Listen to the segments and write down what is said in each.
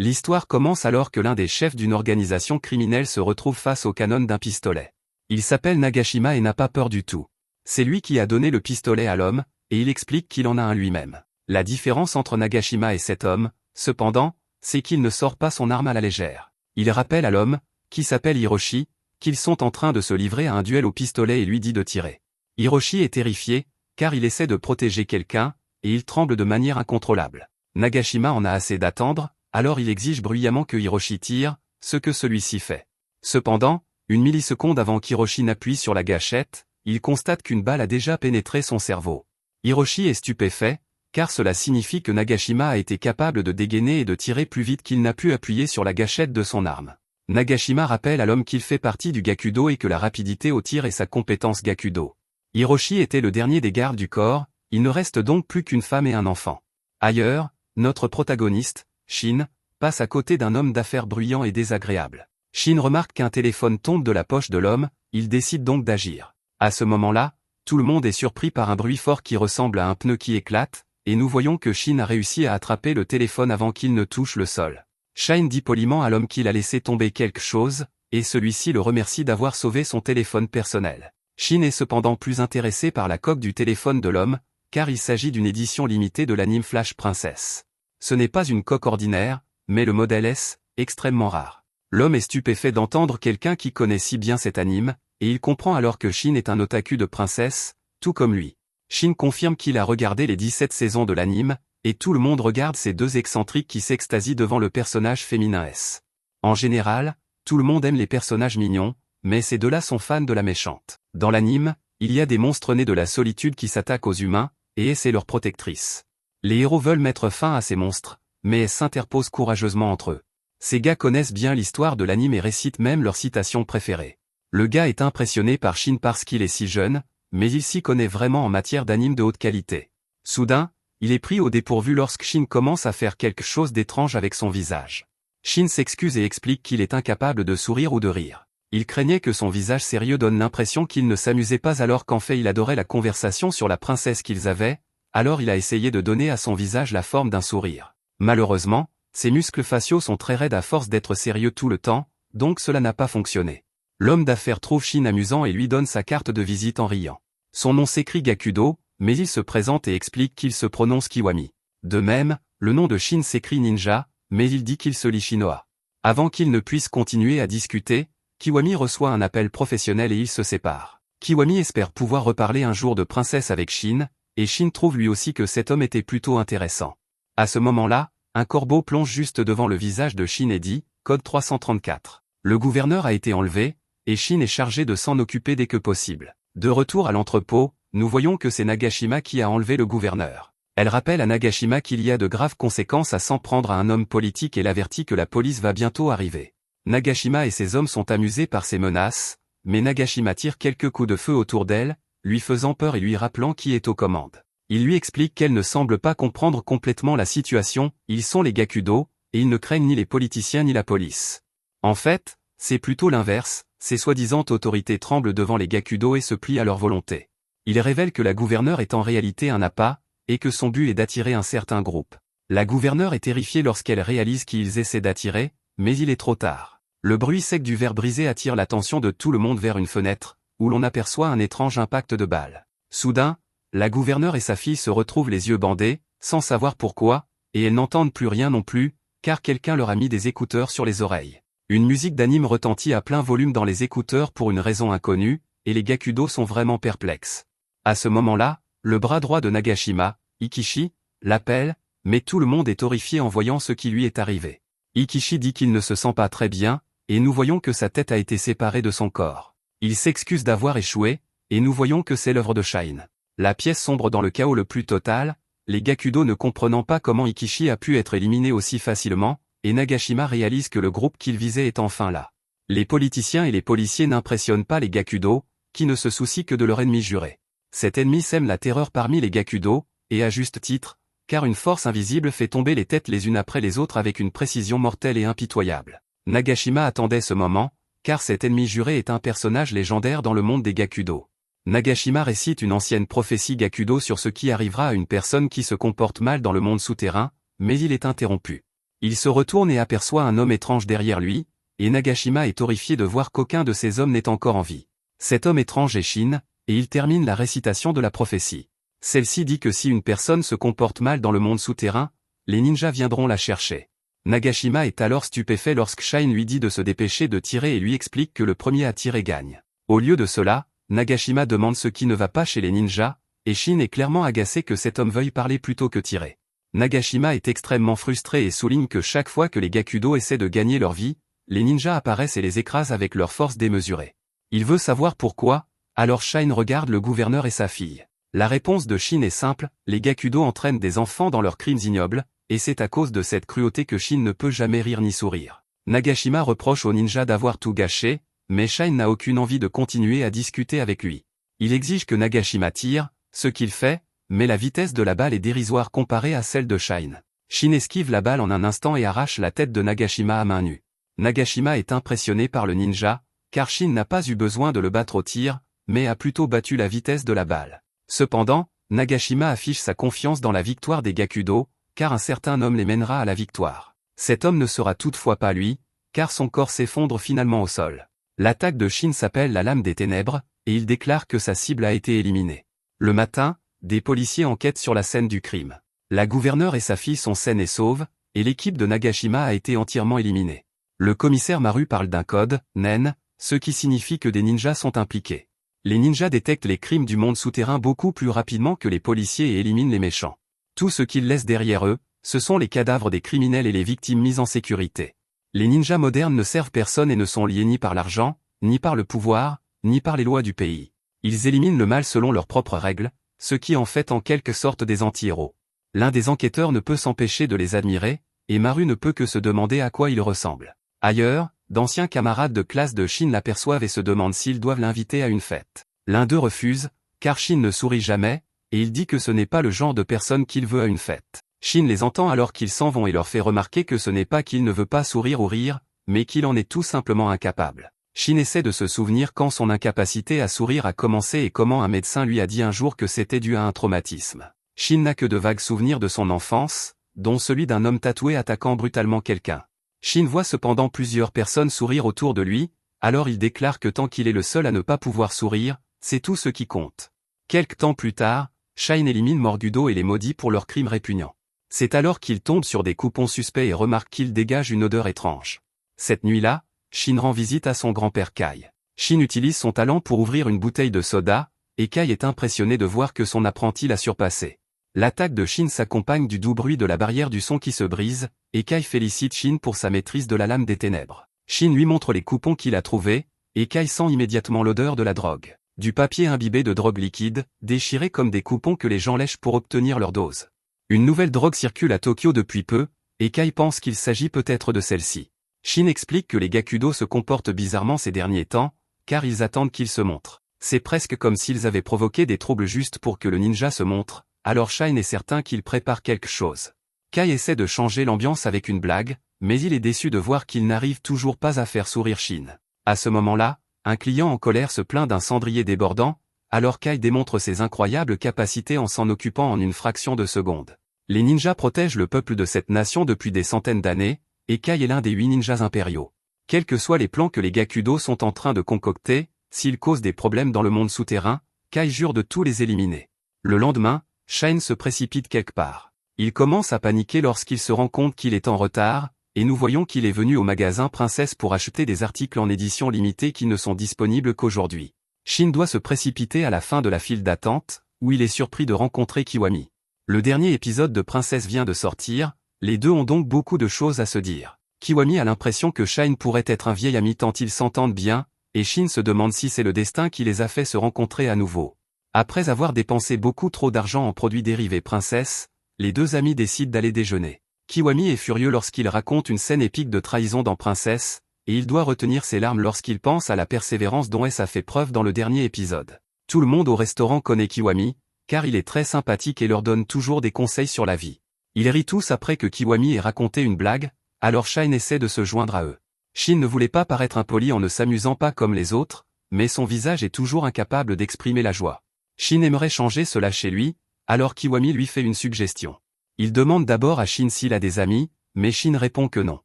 L'histoire commence alors que l'un des chefs d'une organisation criminelle se retrouve face au canon d'un pistolet. Il s'appelle Nagashima et n'a pas peur du tout. C'est lui qui a donné le pistolet à l'homme, et il explique qu'il en a un lui-même. La différence entre Nagashima et cet homme, cependant, c'est qu'il ne sort pas son arme à la légère. Il rappelle à l'homme, qui s'appelle Hiroshi, qu'ils sont en train de se livrer à un duel au pistolet et lui dit de tirer. Hiroshi est terrifié, car il essaie de protéger quelqu'un, et il tremble de manière incontrôlable. Nagashima en a assez d'attendre, alors il exige bruyamment que Hiroshi tire, ce que celui-ci fait. Cependant, une milliseconde avant qu'Hiroshi n'appuie sur la gâchette, il constate qu'une balle a déjà pénétré son cerveau. Hiroshi est stupéfait, car cela signifie que Nagashima a été capable de dégainer et de tirer plus vite qu'il n'a pu appuyer sur la gâchette de son arme. Nagashima rappelle à l'homme qu'il fait partie du Gakudo et que la rapidité au tir est sa compétence Gakudo. Hiroshi était le dernier des gardes du corps, il ne reste donc plus qu'une femme et un enfant. Ailleurs, notre protagoniste, Shin, passe à côté d'un homme d'affaires bruyant et désagréable. Shin remarque qu'un téléphone tombe de la poche de l'homme, il décide donc d'agir. À ce moment-là, tout le monde est surpris par un bruit fort qui ressemble à un pneu qui éclate, et nous voyons que Shin a réussi à attraper le téléphone avant qu'il ne touche le sol. Shin dit poliment à l'homme qu'il a laissé tomber quelque chose, et celui-ci le remercie d'avoir sauvé son téléphone personnel. Shin est cependant plus intéressé par la coque du téléphone de l'homme, car il s'agit d'une édition limitée de l'anime Flash Princess. Ce n'est pas une coque ordinaire, mais le modèle S, extrêmement rare. L'homme est stupéfait d'entendre quelqu'un qui connaît si bien cet anime, et il comprend alors que Shin est un otaku de princesse, tout comme lui. Shin confirme qu'il a regardé les 17 saisons de l'anime, et tout le monde regarde ces deux excentriques qui s'extasient devant le personnage féminin S. En général, tout le monde aime les personnages mignons, mais ces deux-là sont fans de la méchante. Dans l'anime, il y a des monstres nés de la solitude qui s'attaquent aux humains, et S est leur protectrice. Les héros veulent mettre fin à ces monstres, mais S s'interpose courageusement entre eux. Ces gars connaissent bien l'histoire de l'anime et récitent même leur citation préférée. Le gars est impressionné par Shin parce qu'il est si jeune, mais il s'y connaît vraiment en matière d'anime de haute qualité. Soudain, il est pris au dépourvu lorsque Shin commence à faire quelque chose d'étrange avec son visage. Shin s'excuse et explique qu'il est incapable de sourire ou de rire. Il craignait que son visage sérieux donne l'impression qu'il ne s'amusait pas alors qu'en fait il adorait la conversation sur la princesse qu'ils avaient, alors il a essayé de donner à son visage la forme d'un sourire. Malheureusement, ses muscles faciaux sont très raides à force d'être sérieux tout le temps, donc cela n'a pas fonctionné. L'homme d'affaires trouve Shin amusant et lui donne sa carte de visite en riant. Son nom s'écrit Gakudo, mais il se présente et explique qu'il se prononce Kiwami. De même, le nom de Shin s'écrit Ninja, mais il dit qu'il se lit Shinoa. Avant qu'il ne puisse continuer à discuter, Kiwami reçoit un appel professionnel et ils se séparent. Kiwami espère pouvoir reparler un jour de princesse avec Shin, et Shin trouve lui aussi que cet homme était plutôt intéressant. À ce moment-là, un corbeau plonge juste devant le visage de Shin et dit, code 334. Le gouverneur a été enlevé, et Shin est chargé de s'en occuper dès que possible. De retour à l'entrepôt, nous voyons que c'est Nagashima qui a enlevé le gouverneur. Elle rappelle à Nagashima qu'il y a de graves conséquences à s'en prendre à un homme politique et l'avertit que la police va bientôt arriver. Nagashima et ses hommes sont amusés par ces menaces, mais Nagashima tire quelques coups de feu autour d'elle, lui faisant peur et lui rappelant qui est aux commandes. Il lui explique qu'elle ne semble pas comprendre complètement la situation, ils sont les Gakudo, et ils ne craignent ni les politiciens ni la police. En fait, c'est plutôt l'inverse, ces soi-disant autorités tremblent devant les Gakudo et se plient à leur volonté. Il révèle que la gouverneure est en réalité un appât, et que son but est d'attirer un certain groupe. La gouverneure est terrifiée lorsqu'elle réalise qu'ils essaient d'attirer, mais il est trop tard. Le bruit sec du verre brisé attire l'attention de tout le monde vers une fenêtre, où l'on aperçoit un étrange impact de balles. Soudain, la gouverneure et sa fille se retrouvent les yeux bandés, sans savoir pourquoi, et elles n'entendent plus rien non plus, car quelqu'un leur a mis des écouteurs sur les oreilles. Une musique d'anime retentit à plein volume dans les écouteurs pour une raison inconnue, et les Gakudo sont vraiment perplexes. À ce moment-là, le bras droit de Nagashima, Ikishi, l'appelle, mais tout le monde est horrifié en voyant ce qui lui est arrivé. Ikishi dit qu'il ne se sent pas très bien, et nous voyons que sa tête a été séparée de son corps. Il s'excuse d'avoir échoué, et nous voyons que c'est l'œuvre de Shine. La pièce sombre dans le chaos le plus total, les Gakudo ne comprenant pas comment Ikishi a pu être éliminé aussi facilement, et Nagashima réalise que le groupe qu'il visait est enfin là. Les politiciens et les policiers n'impressionnent pas les Gakudo, qui ne se soucient que de leur ennemi juré. Cet ennemi sème la terreur parmi les Gakudo, et à juste titre, car une force invisible fait tomber les têtes les unes après les autres avec une précision mortelle et impitoyable. Nagashima attendait ce moment, car cet ennemi juré est un personnage légendaire dans le monde des Gakudo. Nagashima récite une ancienne prophétie Gakudo sur ce qui arrivera à une personne qui se comporte mal dans le monde souterrain, mais il est interrompu. Il se retourne et aperçoit un homme étrange derrière lui, et Nagashima est horrifié de voir qu'aucun de ces hommes n'est encore en vie. Cet homme étrange est Shin, et il termine la récitation de la prophétie. Celle-ci dit que si une personne se comporte mal dans le monde souterrain, les ninjas viendront la chercher. Nagashima est alors stupéfait lorsque Shine lui dit de se dépêcher de tirer et lui explique que le premier à tirer gagne. Au lieu de cela, Nagashima demande ce qui ne va pas chez les ninjas, et Shin est clairement agacé que cet homme veuille parler plutôt que tirer. Nagashima est extrêmement frustré et souligne que chaque fois que les Gakudo essaient de gagner leur vie, les ninjas apparaissent et les écrasent avec leur force démesurée. Il veut savoir pourquoi, alors Shine regarde le gouverneur et sa fille. La réponse de Shin est simple, les Gakudo entraînent des enfants dans leurs crimes ignobles, et c'est à cause de cette cruauté que Shin ne peut jamais rire ni sourire. Nagashima reproche aux ninjas d'avoir tout gâché, mais Shine n'a aucune envie de continuer à discuter avec lui. Il exige que Nagashima tire, ce qu'il fait, mais la vitesse de la balle est dérisoire comparée à celle de Shine. Shin esquive la balle en un instant et arrache la tête de Nagashima à main nue. Nagashima est impressionné par le ninja, car Shin n'a pas eu besoin de le battre au tir, mais a plutôt battu la vitesse de la balle. Cependant, Nagashima affiche sa confiance dans la victoire des Gakudo, car un certain homme les mènera à la victoire. Cet homme ne sera toutefois pas lui, car son corps s'effondre finalement au sol. L'attaque de Shin s'appelle la lame des ténèbres, et il déclare que sa cible a été éliminée. Le matin, des policiers enquêtent sur la scène du crime. La gouverneure et sa fille sont saines et sauves, et l'équipe de Nagashima a été entièrement éliminée. Le commissaire Maru parle d'un code, NEN, ce qui signifie que des ninjas sont impliqués. Les ninjas détectent les crimes du monde souterrain beaucoup plus rapidement que les policiers et éliminent les méchants. Tout ce qu'ils laissent derrière eux, ce sont les cadavres des criminels et les victimes mises en sécurité. Les ninjas modernes ne servent personne et ne sont liés ni par l'argent, ni par le pouvoir, ni par les lois du pays. Ils éliminent le mal selon leurs propres règles, ce qui en fait en quelque sorte des anti-héros. L'un des enquêteurs ne peut s'empêcher de les admirer, et Maru ne peut que se demander à quoi ils ressemblent. Ailleurs, d'anciens camarades de classe de Shin l'aperçoivent et se demandent s'ils doivent l'inviter à une fête. L'un d'eux refuse, car Shin ne sourit jamais, et il dit que ce n'est pas le genre de personne qu'il veut à une fête. Shin les entend alors qu'ils s'en vont et leur fait remarquer que ce n'est pas qu'il ne veut pas sourire ou rire, mais qu'il en est tout simplement incapable. Shin essaie de se souvenir quand son incapacité à sourire a commencé et comment un médecin lui a dit un jour que c'était dû à un traumatisme. Shin n'a que de vagues souvenirs de son enfance, dont celui d'un homme tatoué attaquant brutalement quelqu'un. Shin voit cependant plusieurs personnes sourire autour de lui, alors il déclare que tant qu'il est le seul à ne pas pouvoir sourire, c'est tout ce qui compte. Quelque temps plus tard, Shine élimine Morgudo et les maudits pour leurs crimes répugnants. C'est alors qu'il tombe sur des coupons suspects et remarque qu'ils dégagent une odeur étrange. Cette nuit-là, Shin rend visite à son grand-père Kai. Shin utilise son talent pour ouvrir une bouteille de soda, et Kai est impressionné de voir que son apprenti l'a surpassé. L'attaque de Shin s'accompagne du doux bruit de la barrière du son qui se brise, et Kai félicite Shin pour sa maîtrise de la lame des ténèbres. Shin lui montre les coupons qu'il a trouvés, et Kai sent immédiatement l'odeur de la drogue. Du papier imbibé de drogue liquide, déchiré comme des coupons que les gens lèchent pour obtenir leur dose. Une nouvelle drogue circule à Tokyo depuis peu, et Kai pense qu'il s'agit peut-être de celle-ci. Shin explique que les Gakudo se comportent bizarrement ces derniers temps, car ils attendent qu'ils se montrent. C'est presque comme s'ils avaient provoqué des troubles juste pour que le ninja se montre, alors Shine est certain qu'il prépare quelque chose. Kai essaie de changer l'ambiance avec une blague, mais il est déçu de voir qu'il n'arrive toujours pas à faire sourire Shin. À ce moment-là, un client en colère se plaint d'un cendrier débordant, alors Kai démontre ses incroyables capacités en s'en occupant en une fraction de seconde. Les ninjas protègent le peuple de cette nation depuis des centaines d'années, et Kai est l'un des 8 ninjas impériaux. Quels que soient les plans que les Gakudo sont en train de concocter, s'ils causent des problèmes dans le monde souterrain, Kai jure de tous les éliminer. Le lendemain, Shine se précipite quelque part. Il commence à paniquer lorsqu'il se rend compte qu'il est en retard, et nous voyons qu'il est venu au magasin Princesse pour acheter des articles en édition limitée qui ne sont disponibles qu'aujourd'hui. Shin doit se précipiter à la fin de la file d'attente, où il est surpris de rencontrer Kiwami. Le dernier épisode de Princesse vient de sortir, les deux ont donc beaucoup de choses à se dire. Kiwami a l'impression que Shine pourrait être un vieil ami tant ils s'entendent bien, et Shin se demande si c'est le destin qui les a fait se rencontrer à nouveau. Après avoir dépensé beaucoup trop d'argent en produits dérivés Princesse, les deux amis décident d'aller déjeuner. Kiwami est furieux lorsqu'il raconte une scène épique de trahison dans Princesse, et il doit retenir ses larmes lorsqu'il pense à la persévérance dont S a fait preuve dans le dernier épisode. Tout le monde au restaurant connaît Kiwami, car il est très sympathique et leur donne toujours des conseils sur la vie. Ils rient tous après que Kiwami ait raconté une blague, alors Shine essaie de se joindre à eux. Shin ne voulait pas paraître impoli en ne s'amusant pas comme les autres, mais son visage est toujours incapable d'exprimer la joie. Shin aimerait changer cela chez lui, alors Kiwami lui fait une suggestion. Il demande d'abord à Shin s'il a des amis, mais Shin répond que non.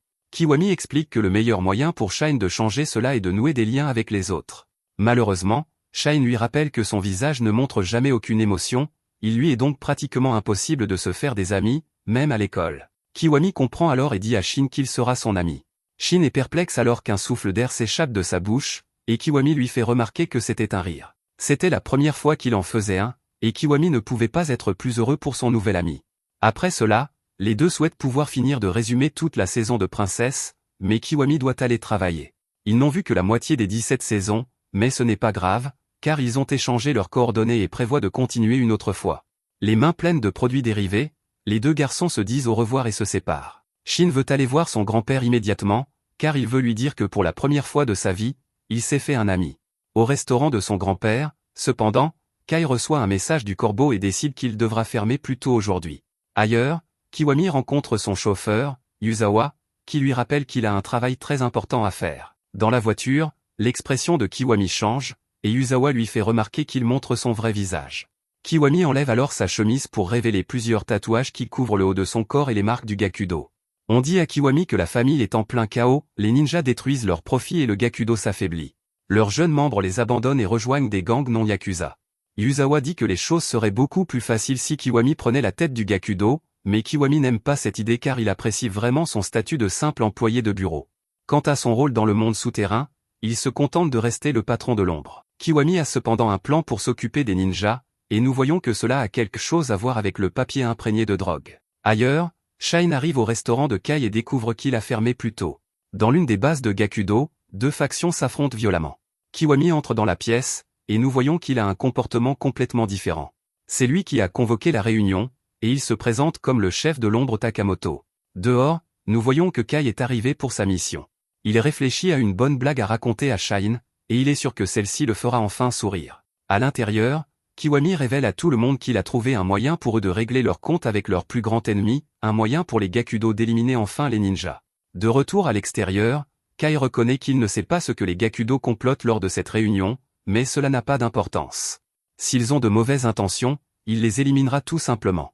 Kiwami explique que le meilleur moyen pour Shine de changer cela est de nouer des liens avec les autres. Malheureusement, Shine lui rappelle que son visage ne montre jamais aucune émotion, il lui est donc pratiquement impossible de se faire des amis, même à l'école. Kiwami comprend alors et dit à Shin qu'il sera son ami. Shin est perplexe alors qu'un souffle d'air s'échappe de sa bouche, et Kiwami lui fait remarquer que c'était un rire. C'était la première fois qu'il en faisait un, et Kiwami ne pouvait pas être plus heureux pour son nouvel ami. Après cela, les deux souhaitent pouvoir finir de résumer toute la saison de Princesse, mais Kiwami doit aller travailler. Ils n'ont vu que la moitié des 17 saisons, mais ce n'est pas grave, car ils ont échangé leurs coordonnées et prévoient de continuer une autre fois. Les mains pleines de produits dérivés, les deux garçons se disent au revoir et se séparent. Shin veut aller voir son grand-père immédiatement, car il veut lui dire que pour la première fois de sa vie, il s'est fait un ami. Au restaurant de son grand-père, cependant, Kai reçoit un message du corbeau et décide qu'il devra fermer plus tôt aujourd'hui. Ailleurs, Kiwami rencontre son chauffeur, Yuzawa, qui lui rappelle qu'il a un travail très important à faire. Dans la voiture, l'expression de Kiwami change, et Yuzawa lui fait remarquer qu'il montre son vrai visage. Kiwami enlève alors sa chemise pour révéler plusieurs tatouages qui couvrent le haut de son corps et les marques du Gakudo. On dit à Kiwami que la famille est en plein chaos, les ninjas détruisent leurs profits et le Gakudo s'affaiblit. Leurs jeunes membres les abandonnent et rejoignent des gangs non yakuza. Yuzawa dit que les choses seraient beaucoup plus faciles si Kiwami prenait la tête du Gakudo, mais Kiwami n'aime pas cette idée car il apprécie vraiment son statut de simple employé de bureau. Quant à son rôle dans le monde souterrain, il se contente de rester le patron de l'ombre. Kiwami a cependant un plan pour s'occuper des ninjas, et nous voyons que cela a quelque chose à voir avec le papier imprégné de drogue. Ailleurs, Shine arrive au restaurant de Kai et découvre qu'il a fermé plus tôt. Dans l'une des bases de Gakudo, deux factions s'affrontent violemment. Kiwami entre dans la pièce, et nous voyons qu'il a un comportement complètement différent. C'est lui qui a convoqué la réunion, et il se présente comme le chef de l'ombre Takamoto. Dehors, nous voyons que Kai est arrivé pour sa mission. Il réfléchit à une bonne blague à raconter à Shine, et il est sûr que celle-ci le fera enfin sourire. À l'intérieur, Kiwami révèle à tout le monde qu'il a trouvé un moyen pour eux de régler leur compte avec leur plus grand ennemi, un moyen pour les Gakudo d'éliminer enfin les ninjas. De retour à l'extérieur, Kai reconnaît qu'il ne sait pas ce que les Gakudo complotent lors de cette réunion, mais cela n'a pas d'importance. S'ils ont de mauvaises intentions, il les éliminera tout simplement.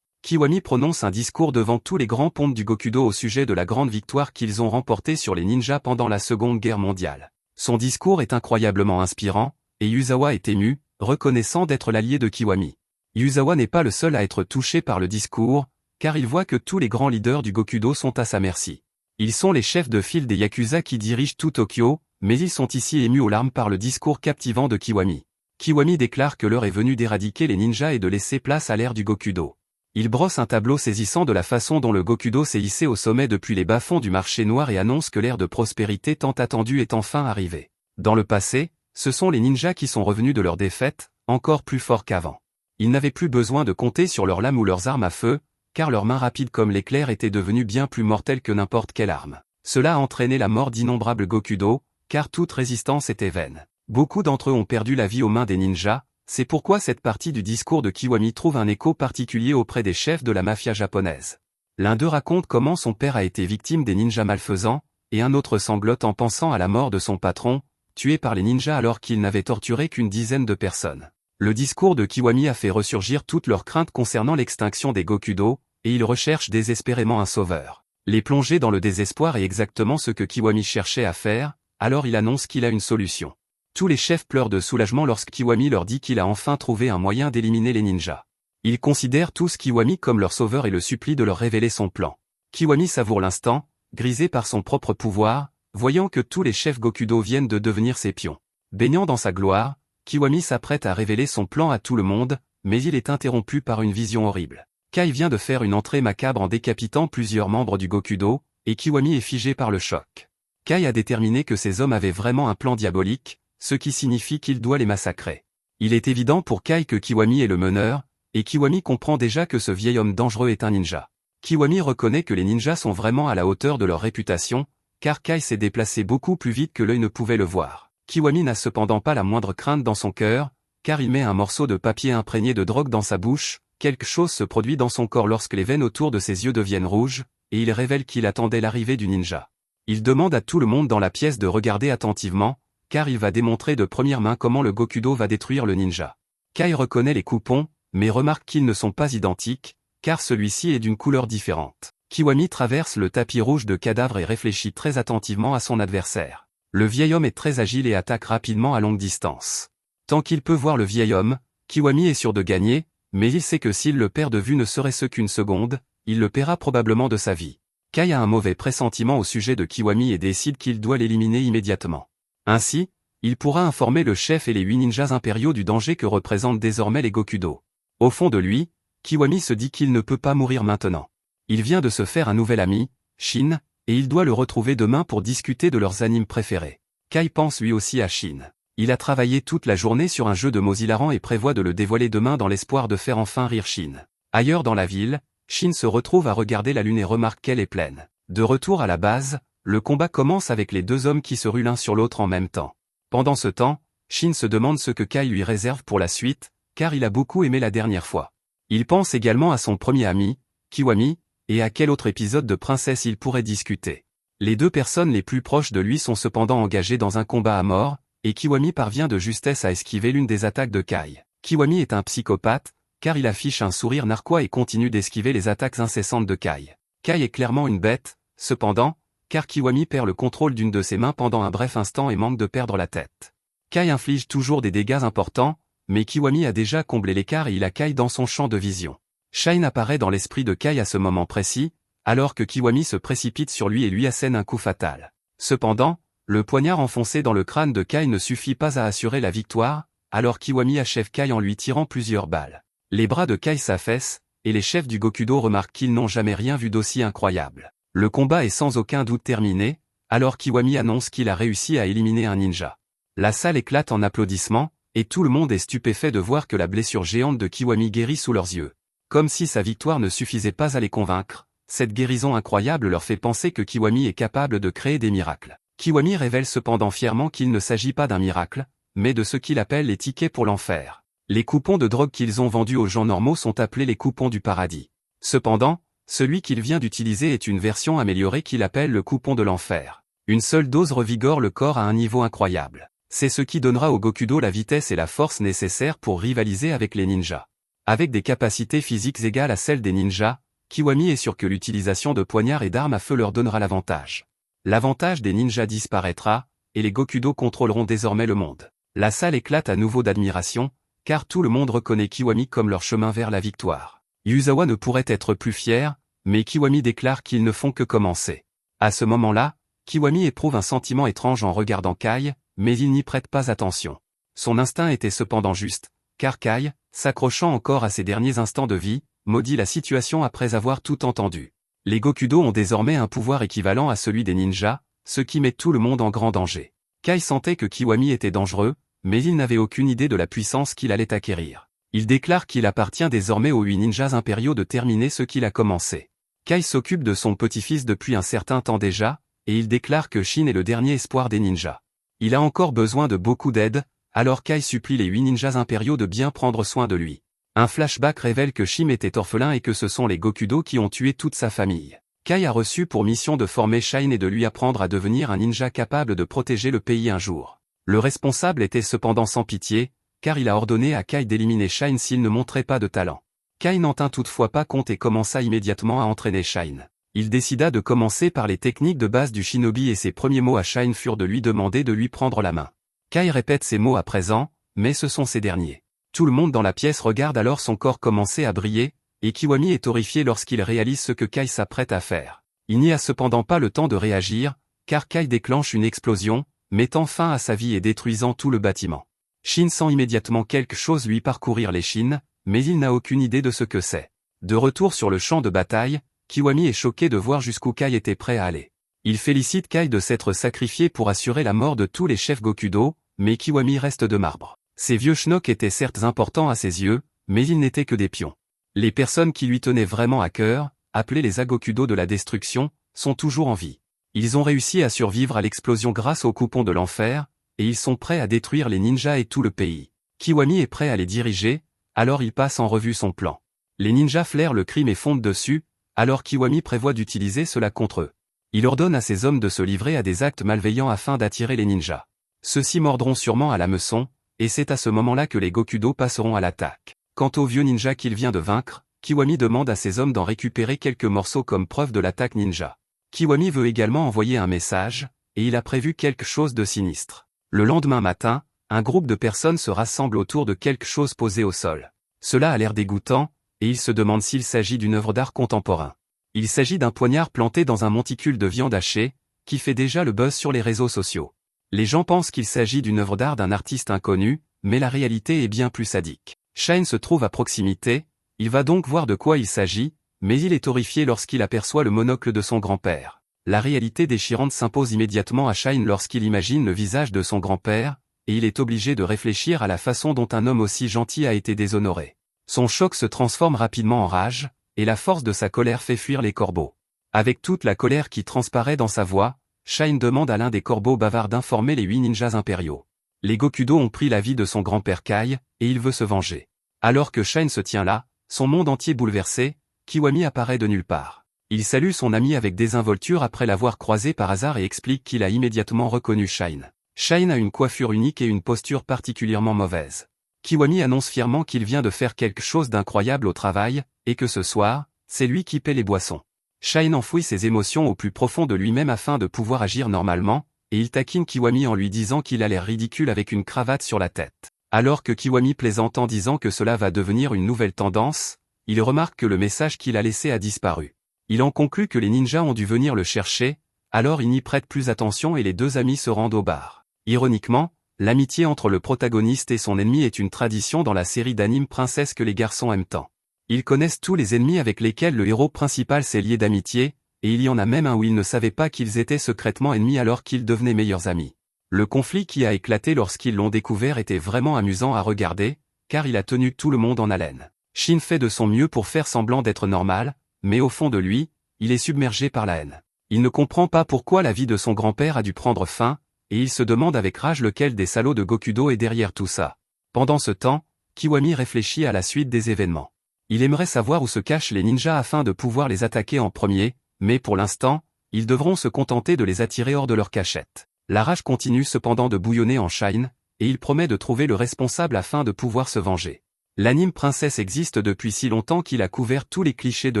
Kiwami prononce un discours devant tous les grands pontes du Gokudo au sujet de la grande victoire qu'ils ont remportée sur les ninjas pendant la Seconde Guerre mondiale. Son discours est incroyablement inspirant, et Yuzawa est ému, reconnaissant d'être l'allié de Kiwami. Yuzawa n'est pas le seul à être touché par le discours, car il voit que tous les grands leaders du Gokudo sont à sa merci. Ils sont les chefs de file des Yakuza qui dirigent tout Tokyo, mais ils sont ici émus aux larmes par le discours captivant de Kiwami. Kiwami déclare que l'heure est venue d'éradiquer les ninjas et de laisser place à l'ère du Gokudo. Il brosse un tableau saisissant de la façon dont le Gokudo s'est hissé au sommet depuis les bas-fonds du marché noir et annonce que l'ère de prospérité tant attendue est enfin arrivée. Dans le passé, ce sont les ninjas qui sont revenus de leur défaite, encore plus forts qu'avant. Ils n'avaient plus besoin de compter sur leurs lames ou leurs armes à feu, car leurs mains rapides comme l'éclair étaient devenues bien plus mortelles que n'importe quelle arme. Cela a entraîné la mort d'innombrables Gokudo, car toute résistance était vaine. Beaucoup d'entre eux ont perdu la vie aux mains des ninjas, c'est pourquoi cette partie du discours de Kiwami trouve un écho particulier auprès des chefs de la mafia japonaise. L'un d'eux raconte comment son père a été victime des ninjas malfaisants, et un autre sanglote en pensant à la mort de son patron, tué par les ninjas alors qu'il n'avait torturé qu'une dizaine de personnes. Le discours de Kiwami a fait ressurgir toutes leurs craintes concernant l'extinction des Gokudo, et ils recherchent désespérément un sauveur. Les plonger dans le désespoir est exactement ce que Kiwami cherchait à faire, alors il annonce qu'il a une solution. Tous les chefs pleurent de soulagement lorsque Kiwami leur dit qu'il a enfin trouvé un moyen d'éliminer les ninjas. Ils considèrent tous Kiwami comme leur sauveur et le supplient de leur révéler son plan. Kiwami savoure l'instant, grisé par son propre pouvoir, voyant que tous les chefs Gokudo viennent de devenir ses pions. Baignant dans sa gloire, Kiwami s'apprête à révéler son plan à tout le monde, mais il est interrompu par une vision horrible. Kai vient de faire une entrée macabre en décapitant plusieurs membres du Gokudo, et Kiwami est figé par le choc. Kai a déterminé que ces hommes avaient vraiment un plan diabolique, ce qui signifie qu'il doit les massacrer. Il est évident pour Kai que Kiwami est le meneur, et Kiwami comprend déjà que ce vieil homme dangereux est un ninja. Kiwami reconnaît que les ninjas sont vraiment à la hauteur de leur réputation, car Kai s'est déplacé beaucoup plus vite que l'œil ne pouvait le voir. Kiwami n'a cependant pas la moindre crainte dans son cœur, car il met un morceau de papier imprégné de drogue dans sa bouche, quelque chose se produit dans son corps lorsque les veines autour de ses yeux deviennent rouges, et il révèle qu'il attendait l'arrivée du ninja. Il demande à tout le monde dans la pièce de regarder attentivement, car il va démontrer de première main comment le Gokudo va détruire le ninja. Kai reconnaît les coupons, mais remarque qu'ils ne sont pas identiques, car celui-ci est d'une couleur différente. Kiwami traverse le tapis rouge de cadavres et réfléchit très attentivement à son adversaire. Le vieil homme est très agile et attaque rapidement à longue distance. Tant qu'il peut voir le vieil homme, Kiwami est sûr de gagner, mais il sait que s'il le perd de vue ne serait-ce qu'une seconde, il le paiera probablement de sa vie. Kai a un mauvais pressentiment au sujet de Kiwami et décide qu'il doit l'éliminer immédiatement. Ainsi, il pourra informer le chef et les 8 ninjas impériaux du danger que représentent désormais les Gokudo. Au fond de lui, Kiwami se dit qu'il ne peut pas mourir maintenant. Il vient de se faire un nouvel ami, Shin, et il doit le retrouver demain pour discuter de leurs animes préférés. Kai pense lui aussi à Shin. Il a travaillé toute la journée sur un jeu de mots hilarant et prévoit de le dévoiler demain dans l'espoir de faire enfin rire Shin. Ailleurs dans la ville, Shin se retrouve à regarder la lune et remarque qu'elle est pleine. De retour à la base, le combat commence avec les deux hommes qui se ruent l'un sur l'autre en même temps. Pendant ce temps, Shin se demande ce que Kai lui réserve pour la suite, car il a beaucoup aimé la dernière fois. Il pense également à son premier ami, Kiwami, et à quel autre épisode de Princesse il pourrait discuter. Les deux personnes les plus proches de lui sont cependant engagées dans un combat à mort, et Kiwami parvient de justesse à esquiver l'une des attaques de Kai. Kiwami est un psychopathe, car il affiche un sourire narquois et continue d'esquiver les attaques incessantes de Kai. Kai est clairement une bête, cependant, car Kiwami perd le contrôle d'une de ses mains pendant un bref instant et manque de perdre la tête. Kai inflige toujours des dégâts importants, mais Kiwami a déjà comblé l'écart et il a Kai dans son champ de vision. Shine apparaît dans l'esprit de Kai à ce moment précis, alors que Kiwami se précipite sur lui et lui assène un coup fatal. Cependant, le poignard enfoncé dans le crâne de Kai ne suffit pas à assurer la victoire, alors Kiwami achève Kai en lui tirant plusieurs balles. Les bras de Kai s'affaissent, et les chefs du Gokudo remarquent qu'ils n'ont jamais rien vu d'aussi incroyable. Le combat est sans aucun doute terminé, alors Kiwami annonce qu'il a réussi à éliminer un ninja. La salle éclate en applaudissements, et tout le monde est stupéfait de voir que la blessure géante de Kiwami guérit sous leurs yeux. Comme si sa victoire ne suffisait pas à les convaincre, cette guérison incroyable leur fait penser que Kiwami est capable de créer des miracles. Kiwami révèle cependant fièrement qu'il ne s'agit pas d'un miracle, mais de ce qu'il appelle les tickets pour l'enfer. Les coupons de drogue qu'ils ont vendus aux gens normaux sont appelés les coupons du paradis. Cependant, celui qu'il vient d'utiliser est une version améliorée qu'il appelle le coupon de l'enfer. Une seule dose revigore le corps à un niveau incroyable. C'est ce qui donnera au Gokudo la vitesse et la force nécessaires pour rivaliser avec les ninjas. Avec des capacités physiques égales à celles des ninjas, Kiwami est sûr que l'utilisation de poignards et d'armes à feu leur donnera l'avantage. L'avantage des ninjas disparaîtra, et les Gokudo contrôleront désormais le monde. La salle éclate à nouveau d'admiration, car tout le monde reconnaît Kiwami comme leur chemin vers la victoire. Yuzawa ne pourrait être plus fier, mais Kiwami déclare qu'ils ne font que commencer. À ce moment-là, Kiwami éprouve un sentiment étrange en regardant Kai, mais il n'y prête pas attention. Son instinct était cependant juste, car Kai, s'accrochant encore à ses derniers instants de vie, maudit la situation après avoir tout entendu. Les Gokudo ont désormais un pouvoir équivalent à celui des ninjas, ce qui met tout le monde en grand danger. Kai sentait que Kiwami était dangereux, mais il n'avait aucune idée de la puissance qu'il allait acquérir. Il déclare qu'il appartient désormais aux 8 ninjas impériaux de terminer ce qu'il a commencé. Kai s'occupe de son petit-fils depuis un certain temps déjà, et il déclare que Shin est le dernier espoir des ninjas. Il a encore besoin de beaucoup d'aide, alors Kai supplie les 8 ninjas impériaux de bien prendre soin de lui. Un flashback révèle que Shin était orphelin et que ce sont les Gokudo qui ont tué toute sa famille. Kai a reçu pour mission de former Shine et de lui apprendre à devenir un ninja capable de protéger le pays un jour. Le responsable était cependant sans pitié, car il a ordonné à Kai d'éliminer Shine s'il ne montrait pas de talent. Kai n'en tint toutefois pas compte et commença immédiatement à entraîner Shine. Il décida de commencer par les techniques de base du shinobi et ses premiers mots à Shine furent de lui demander de lui prendre la main. Kai répète ces mots à présent, mais ce sont ces derniers. Tout le monde dans la pièce regarde alors son corps commencer à briller, et Kiwami est horrifié lorsqu'il réalise ce que Kai s'apprête à faire. Il n'y a cependant pas le temps de réagir, car Kai déclenche une explosion, mettant fin à sa vie et détruisant tout le bâtiment. Shin sent immédiatement quelque chose lui parcourir l'échine, mais il n'a aucune idée de ce que c'est. De retour sur le champ de bataille, Kiwami est choqué de voir jusqu'où Kai était prêt à aller. Il félicite Kai de s'être sacrifié pour assurer la mort de tous les chefs Gokudo, mais Kiwami reste de marbre. Ces vieux schnocks étaient certes importants à ses yeux, mais ils n'étaient que des pions. Les personnes qui lui tenaient vraiment à cœur, appelées les Agokudo de la destruction, sont toujours en vie. Ils ont réussi à survivre à l'explosion grâce au coupon de l'enfer, et ils sont prêts à détruire les ninjas et tout le pays. Kiwami est prêt à les diriger, alors il passe en revue son plan. Les ninjas flairent le crime et fondent dessus, alors Kiwami prévoit d'utiliser cela contre eux. Il ordonne à ses hommes de se livrer à des actes malveillants afin d'attirer les ninjas. Ceux-ci mordront sûrement à l'hameçon, et c'est à ce moment-là que les Gokudo passeront à l'attaque. Quant au vieux ninja qu'il vient de vaincre, Kiwami demande à ses hommes d'en récupérer quelques morceaux comme preuve de l'attaque ninja. Kiwami veut également envoyer un message, et il a prévu quelque chose de sinistre. Le lendemain matin, un groupe de personnes se rassemble autour de quelque chose posé au sol. Cela a l'air dégoûtant, et il se demande s'il s'agit d'une œuvre d'art contemporain. Il s'agit d'un poignard planté dans un monticule de viande hachée, qui fait déjà le buzz sur les réseaux sociaux. Les gens pensent qu'il s'agit d'une œuvre d'art d'un artiste inconnu, mais la réalité est bien plus sadique. Shine se trouve à proximité, il va donc voir de quoi il s'agit, mais il est horrifié lorsqu'il aperçoit le monocle de son grand-père. La réalité déchirante s'impose immédiatement à Shine lorsqu'il imagine le visage de son grand-père, et il est obligé de réfléchir à la façon dont un homme aussi gentil a été déshonoré. Son choc se transforme rapidement en rage, et la force de sa colère fait fuir les corbeaux. Avec toute la colère qui transparaît dans sa voix, Shine demande à l'un des corbeaux bavards d'informer les 8 ninjas impériaux. Les Gokudo ont pris la vie de son grand-père Kai, et il veut se venger. Alors que Shine se tient là, son monde entier bouleversé, Kiwami apparaît de nulle part. Il salue son ami avec désinvolture après l'avoir croisé par hasard et explique qu'il a immédiatement reconnu Shine. Shine a une coiffure unique et une posture particulièrement mauvaise. Kiwami annonce fièrement qu'il vient de faire quelque chose d'incroyable au travail, et que ce soir, c'est lui qui paie les boissons. Shine enfouit ses émotions au plus profond de lui-même afin de pouvoir agir normalement, et il taquine Kiwami en lui disant qu'il a l'air ridicule avec une cravate sur la tête. Alors que Kiwami plaisante en disant que cela va devenir une nouvelle tendance, il remarque que le message qu'il a laissé a disparu. Il en conclut que les ninjas ont dû venir le chercher, alors il n'y prête plus attention et les deux amis se rendent au bar. Ironiquement, l'amitié entre le protagoniste et son ennemi est une tradition dans la série d'animes Princesse que les garçons aiment tant. Ils connaissent tous les ennemis avec lesquels le héros principal s'est lié d'amitié, et il y en a même un où ils ne savaient pas qu'ils étaient secrètement ennemis alors qu'ils devenaient meilleurs amis. Le conflit qui a éclaté lorsqu'ils l'ont découvert était vraiment amusant à regarder, car il a tenu tout le monde en haleine. Shin fait de son mieux pour faire semblant d'être normal, mais au fond de lui, il est submergé par la haine. Il ne comprend pas pourquoi la vie de son grand-père a dû prendre fin, et il se demande avec rage lequel des salauds de Gokudo est derrière tout ça. Pendant ce temps, Kiwami réfléchit à la suite des événements. Il aimerait savoir où se cachent les ninjas afin de pouvoir les attaquer en premier, mais pour l'instant, ils devront se contenter de les attirer hors de leur cachette. La rage continue cependant de bouillonner en Shine, et il promet de trouver le responsable afin de pouvoir se venger. L'anime Princesse existe depuis si longtemps qu'il a couvert tous les clichés de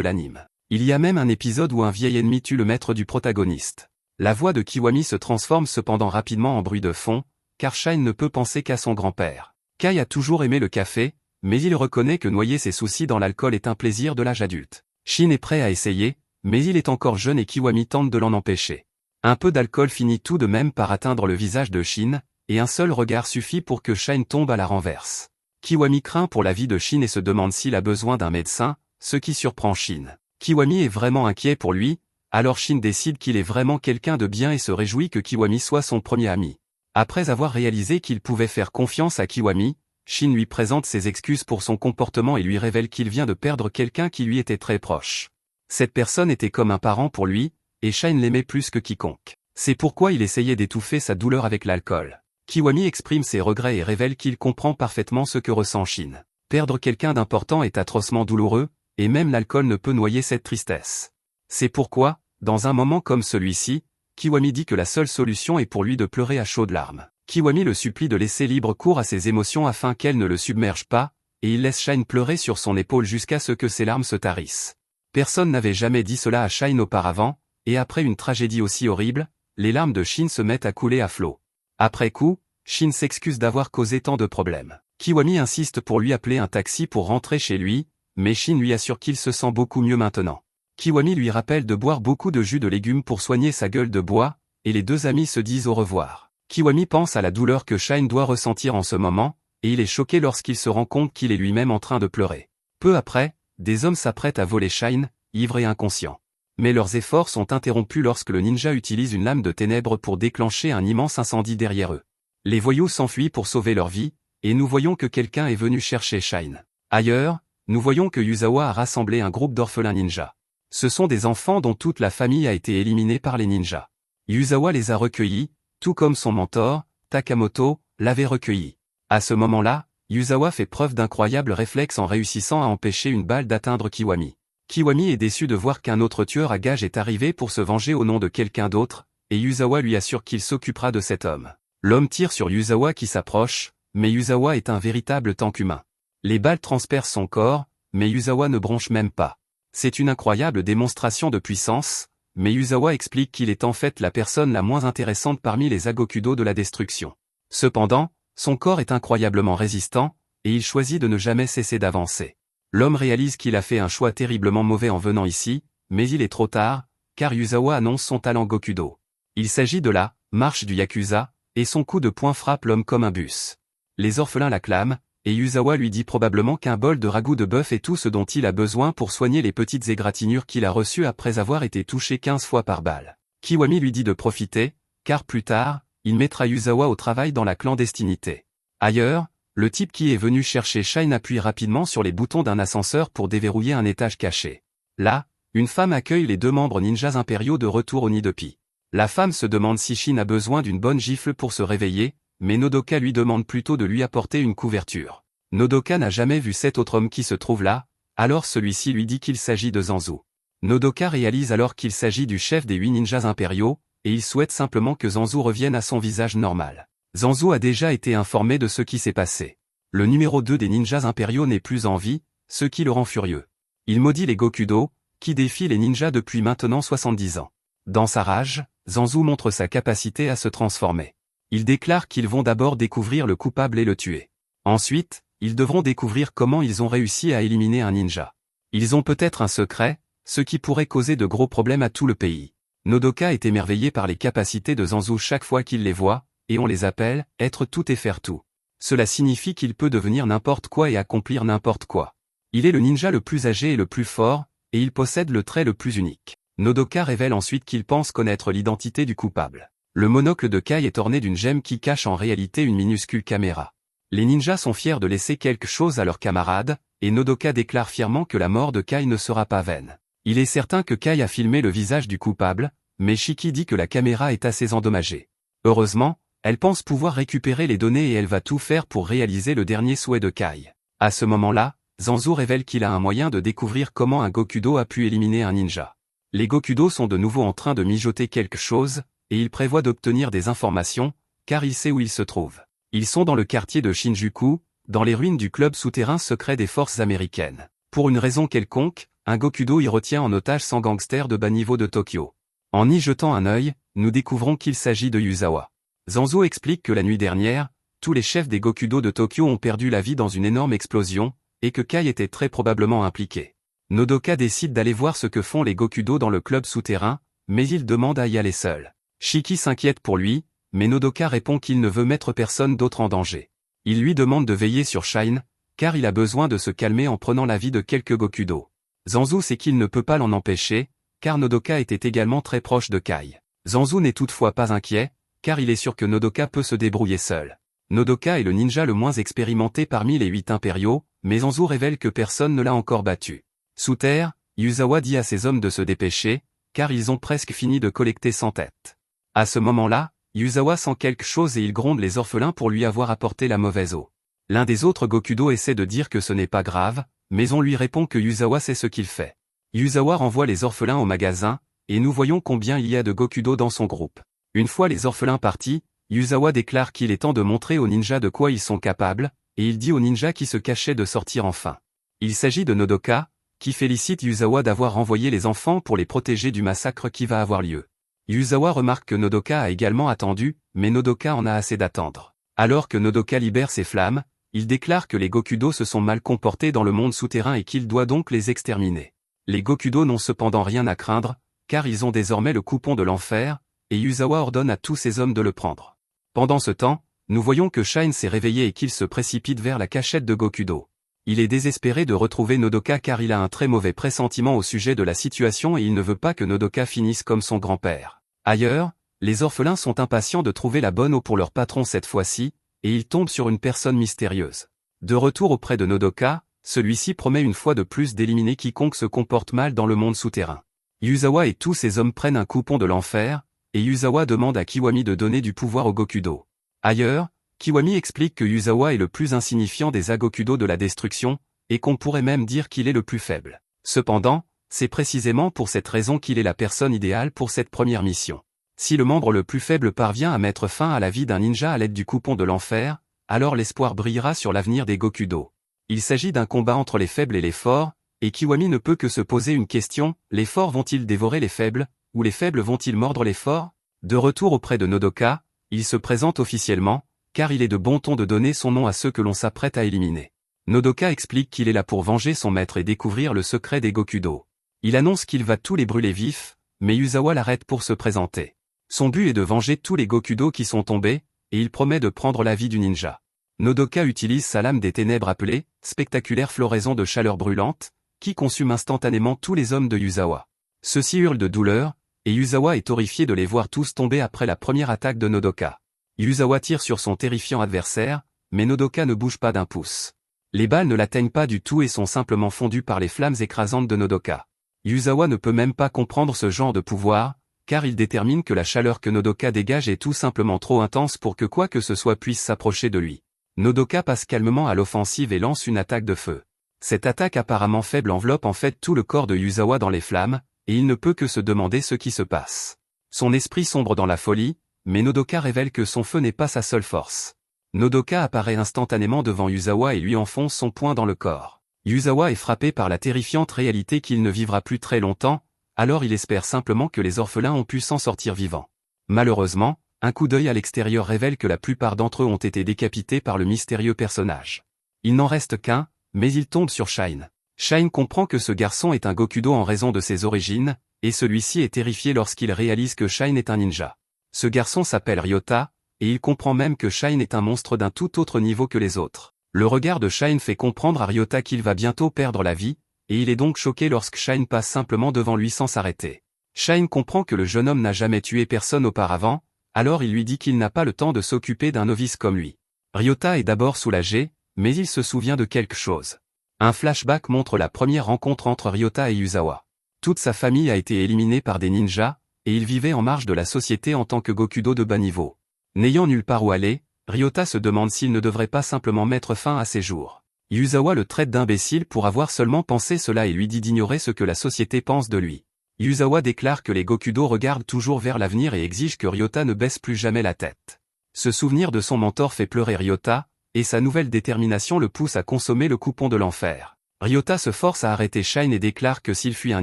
l'anime. Il y a même un épisode où un vieil ennemi tue le maître du protagoniste. La voix de Kiwami se transforme cependant rapidement en bruit de fond, car Shine ne peut penser qu'à son grand-père. Kai a toujours aimé le café, mais il reconnaît que noyer ses soucis dans l'alcool est un plaisir de l'âge adulte. Shin est prêt à essayer, mais il est encore jeune et Kiwami tente de l'en empêcher. Un peu d'alcool finit tout de même par atteindre le visage de Shin, et un seul regard suffit pour que Shine tombe à la renverse. Kiwami craint pour la vie de Shin et se demande s'il a besoin d'un médecin, ce qui surprend Shin. Kiwami est vraiment inquiet pour lui, alors Shin décide qu'il est vraiment quelqu'un de bien et se réjouit que Kiwami soit son premier ami. Après avoir réalisé qu'il pouvait faire confiance à Kiwami, Shin lui présente ses excuses pour son comportement et lui révèle qu'il vient de perdre quelqu'un qui lui était très proche. Cette personne était comme un parent pour lui, et Shine l'aimait plus que quiconque. C'est pourquoi il essayait d'étouffer sa douleur avec l'alcool. Kiwami exprime ses regrets et révèle qu'il comprend parfaitement ce que ressent Shin. Perdre quelqu'un d'important est atrocement douloureux, et même l'alcool ne peut noyer cette tristesse. C'est pourquoi, dans un moment comme celui-ci, Kiwami dit que la seule solution est pour lui de pleurer à chaudes larmes. Kiwami le supplie de laisser libre cours à ses émotions afin qu'elles ne le submergent pas, et il laisse Shine pleurer sur son épaule jusqu'à ce que ses larmes se tarissent. Personne n'avait jamais dit cela à Shine auparavant, et après une tragédie aussi horrible, les larmes de Shin se mettent à couler à flot. Après coup, Shin s'excuse d'avoir causé tant de problèmes. Kiwami insiste pour lui appeler un taxi pour rentrer chez lui, mais Shin lui assure qu'il se sent beaucoup mieux maintenant. Kiwami lui rappelle de boire beaucoup de jus de légumes pour soigner sa gueule de bois, et les deux amis se disent au revoir. Kiwami pense à la douleur que Shine doit ressentir en ce moment, et il est choqué lorsqu'il se rend compte qu'il est lui-même en train de pleurer. Peu après, des hommes s'apprêtent à voler Shine, ivre et inconscient. Mais leurs efforts sont interrompus lorsque le ninja utilise une lame de ténèbres pour déclencher un immense incendie derrière eux. Les voyous s'enfuient pour sauver leur vie, et nous voyons que quelqu'un est venu chercher Shine. Ailleurs, nous voyons que Yuzawa a rassemblé un groupe d'orphelins ninjas. Ce sont des enfants dont toute la famille a été éliminée par les ninjas. Yuzawa les a recueillis, tout comme son mentor, Takamoto, l'avait recueilli. À ce moment-là, Yuzawa fait preuve d'incroyables réflexes en réussissant à empêcher une balle d'atteindre Kiwami. Kiwami est déçu de voir qu'un autre tueur à gages est arrivé pour se venger au nom de quelqu'un d'autre, et Yuzawa lui assure qu'il s'occupera de cet homme. L'homme tire sur Yuzawa qui s'approche, mais Yuzawa est un véritable tank humain. Les balles transpercent son corps, mais Yuzawa ne bronche même pas. C'est une incroyable démonstration de puissance, mais Yuzawa explique qu'il est en fait la personne la moins intéressante parmi les Agokudo de la destruction. Cependant, son corps est incroyablement résistant, et il choisit de ne jamais cesser d'avancer. L'homme réalise qu'il a fait un choix terriblement mauvais en venant ici, mais il est trop tard, car Yuzawa annonce son talent Gokudo. Il s'agit de la marche du Yakuza, et son coup de poing frappe l'homme comme un bus. Les orphelins l'acclament, et Yuzawa lui dit probablement qu'un bol de ragoût de bœuf est tout ce dont il a besoin pour soigner les petites égratignures qu'il a reçues après avoir été touché 15 fois par balle. Kiwami lui dit de profiter, car plus tard, il mettra Yuzawa au travail dans la clandestinité. Ailleurs, le type qui est venu chercher Shine appuie rapidement sur les boutons d'un ascenseur pour déverrouiller un étage caché. Là, une femme accueille les deux membres ninjas impériaux de retour au nid de Pi. La femme se demande si Shin a besoin d'une bonne gifle pour se réveiller, mais Nodoka lui demande plutôt de lui apporter une couverture. Nodoka n'a jamais vu cet autre homme qui se trouve là, alors celui-ci lui dit qu'il s'agit de Zanzu. Nodoka réalise alors qu'il s'agit du chef des 8 ninjas impériaux, et il souhaite simplement que Zanzu revienne à son visage normal. Zanzu a déjà été informé de ce qui s'est passé. Le numéro 2 des ninjas impériaux n'est plus en vie, ce qui le rend furieux. Il maudit les Gokudo, qui défient les ninjas depuis maintenant 70 ans. Dans sa rage, Zanzu montre sa capacité à se transformer. Il déclare qu'ils vont d'abord découvrir le coupable et le tuer. Ensuite, ils devront découvrir comment ils ont réussi à éliminer un ninja. Ils ont peut-être un secret, ce qui pourrait causer de gros problèmes à tout le pays. Nodoka est émerveillé par les capacités de Zanzu chaque fois qu'il les voit, et on les appelle « être tout et faire tout ». Cela signifie qu'il peut devenir n'importe quoi et accomplir n'importe quoi. Il est le ninja le plus âgé et le plus fort, et il possède le trait le plus unique. Nodoka révèle ensuite qu'il pense connaître l'identité du coupable. Le monocle de Kai est orné d'une gemme qui cache en réalité une minuscule caméra. Les ninjas sont fiers de laisser quelque chose à leurs camarades, et Nodoka déclare fièrement que la mort de Kai ne sera pas vaine. Il est certain que Kai a filmé le visage du coupable, mais Shiki dit que la caméra est assez endommagée. Heureusement, elle pense pouvoir récupérer les données et elle va tout faire pour réaliser le dernier souhait de Kai. À ce moment-là, Zanzu révèle qu'il a un moyen de découvrir comment un Gokudo a pu éliminer un ninja. Les Gokudo sont de nouveau en train de mijoter quelque chose, et il prévoit d'obtenir des informations, car il sait où ils se trouvent. Ils sont dans le quartier de Shinjuku, dans les ruines du club souterrain secret des forces américaines. Pour une raison quelconque, un Gokudo y retient en otage 100 gangsters de bas niveau de Tokyo. En y jetant un œil, nous découvrons qu'il s'agit de Yuzawa. Zanzu explique que la nuit dernière, tous les chefs des Gokudo de Tokyo ont perdu la vie dans une énorme explosion, et que Kai était très probablement impliqué. Nodoka décide d'aller voir ce que font les Gokudo dans le club souterrain, mais il demande à y aller seul. Shiki s'inquiète pour lui, mais Nodoka répond qu'il ne veut mettre personne d'autre en danger. Il lui demande de veiller sur Shine, car il a besoin de se calmer en prenant la vie de quelques Gokudo. Zanzu sait qu'il ne peut pas l'en empêcher, car Nodoka était également très proche de Kai. Zanzu n'est toutefois pas inquiet, car il est sûr que Nodoka peut se débrouiller seul. Nodoka est le ninja le moins expérimenté parmi les 8 impériaux, mais Zanzu révèle que personne ne l'a encore battu. Sous terre, Yuzawa dit à ses hommes de se dépêcher, car ils ont presque fini de collecter 100 têtes. À ce moment-là, Yuzawa sent quelque chose et il gronde les orphelins pour lui avoir apporté la mauvaise eau. L'un des autres Gokudo essaie de dire que ce n'est pas grave, mais on lui répond que Yuzawa sait ce qu'il fait. Yuzawa renvoie les orphelins au magasin, et nous voyons combien il y a de Gokudo dans son groupe. Une fois les orphelins partis, Yuzawa déclare qu'il est temps de montrer aux ninjas de quoi ils sont capables, et il dit aux ninjas qui se cachaient de sortir enfin. Il s'agit de Nodoka, qui félicite Yuzawa d'avoir renvoyé les enfants pour les protéger du massacre qui va avoir lieu. Yuzawa remarque que Nodoka a également attendu, mais Nodoka en a assez d'attendre. Alors que Nodoka libère ses flammes, il déclare que les Gokudo se sont mal comportés dans le monde souterrain et qu'il doit donc les exterminer. Les Gokudo n'ont cependant rien à craindre, car ils ont désormais le coupon de l'enfer, et Yuzawa ordonne à tous ses hommes de le prendre. Pendant ce temps, nous voyons que Shine s'est réveillé et qu'il se précipite vers la cachette de Gokudo. Il est désespéré de retrouver Nodoka car il a un très mauvais pressentiment au sujet de la situation et il ne veut pas que Nodoka finisse comme son grand-père. Ailleurs, les orphelins sont impatients de trouver la bonne eau pour leur patron cette fois-ci, et ils tombent sur une personne mystérieuse. De retour auprès de Nodoka, celui-ci promet une fois de plus d'éliminer quiconque se comporte mal dans le monde souterrain. Yuzawa et tous ses hommes prennent un coupon de l'enfer, et Yuzawa demande à Kiwami de donner du pouvoir au Gokudo. Ailleurs, Kiwami explique que Yuzawa est le plus insignifiant des Agokudo de la destruction, et qu'on pourrait même dire qu'il est le plus faible. Cependant, c'est précisément pour cette raison qu'il est la personne idéale pour cette première mission. Si le membre le plus faible parvient à mettre fin à la vie d'un ninja à l'aide du coupon de l'enfer, alors l'espoir brillera sur l'avenir des Gokudo. Il s'agit d'un combat entre les faibles et les forts, et Kiwami ne peut que se poser une question, les forts vont-ils dévorer les faibles, ou les faibles vont-ils mordre les forts? De retour auprès de Nodoka, il se présente officiellement, car il est de bon ton de donner son nom à ceux que l'on s'apprête à éliminer. Nodoka explique qu'il est là pour venger son maître et découvrir le secret des Gokudo. Il annonce qu'il va tous les brûler vifs, mais Yuzawa l'arrête pour se présenter. Son but est de venger tous les Gokudo qui sont tombés, et il promet de prendre la vie du ninja. Nodoka utilise sa lame des ténèbres appelée « spectaculaire floraison de chaleur brûlante », qui consume instantanément tous les hommes de Yuzawa. Ceux-ci hurlent de douleur, et Yuzawa est horrifié de les voir tous tomber après la première attaque de Nodoka. Yuzawa tire sur son terrifiant adversaire, mais Nodoka ne bouge pas d'un pouce. Les balles ne l'atteignent pas du tout et sont simplement fondues par les flammes écrasantes de Nodoka. Yuzawa ne peut même pas comprendre ce genre de pouvoir, car il détermine que la chaleur que Nodoka dégage est tout simplement trop intense pour que quoi que ce soit puisse s'approcher de lui. Nodoka passe calmement à l'offensive et lance une attaque de feu. Cette attaque apparemment faible enveloppe en fait tout le corps de Yuzawa dans les flammes, et il ne peut que se demander ce qui se passe. Son esprit sombre dans la folie, mais Nodoka révèle que son feu n'est pas sa seule force. Nodoka apparaît instantanément devant Yuzawa et lui enfonce son poing dans le corps. Yuzawa est frappé par la terrifiante réalité qu'il ne vivra plus très longtemps, alors il espère simplement que les orphelins ont pu s'en sortir vivants. Malheureusement, un coup d'œil à l'extérieur révèle que la plupart d'entre eux ont été décapités par le mystérieux personnage. Il n'en reste qu'un, mais il tombe sur Shine. Shine comprend que ce garçon est un Gokudo en raison de ses origines, et celui-ci est terrifié lorsqu'il réalise que Shine est un ninja. Ce garçon s'appelle Ryota, et il comprend même que Shine est un monstre d'un tout autre niveau que les autres. Le regard de Shine fait comprendre à Ryota qu'il va bientôt perdre la vie, et il est donc choqué lorsque Shine passe simplement devant lui sans s'arrêter. Shine comprend que le jeune homme n'a jamais tué personne auparavant, alors il lui dit qu'il n'a pas le temps de s'occuper d'un novice comme lui. Ryota est d'abord soulagé, mais il se souvient de quelque chose. Un flashback montre la première rencontre entre Ryota et Yuzawa. Toute sa famille a été éliminée par des ninjas, et il vivait en marge de la société en tant que Gokudo de bas niveau. N'ayant nulle part où aller, Ryota se demande s'il ne devrait pas simplement mettre fin à ses jours. Yuzawa le traite d'imbécile pour avoir seulement pensé cela et lui dit d'ignorer ce que la société pense de lui. Yuzawa déclare que les Gokudo regardent toujours vers l'avenir et exige que Ryota ne baisse plus jamais la tête. Ce souvenir de son mentor fait pleurer Ryota, et sa nouvelle détermination le pousse à consommer le coupon de l'enfer. Ryota se force à arrêter Shine et déclare que s'il fuit un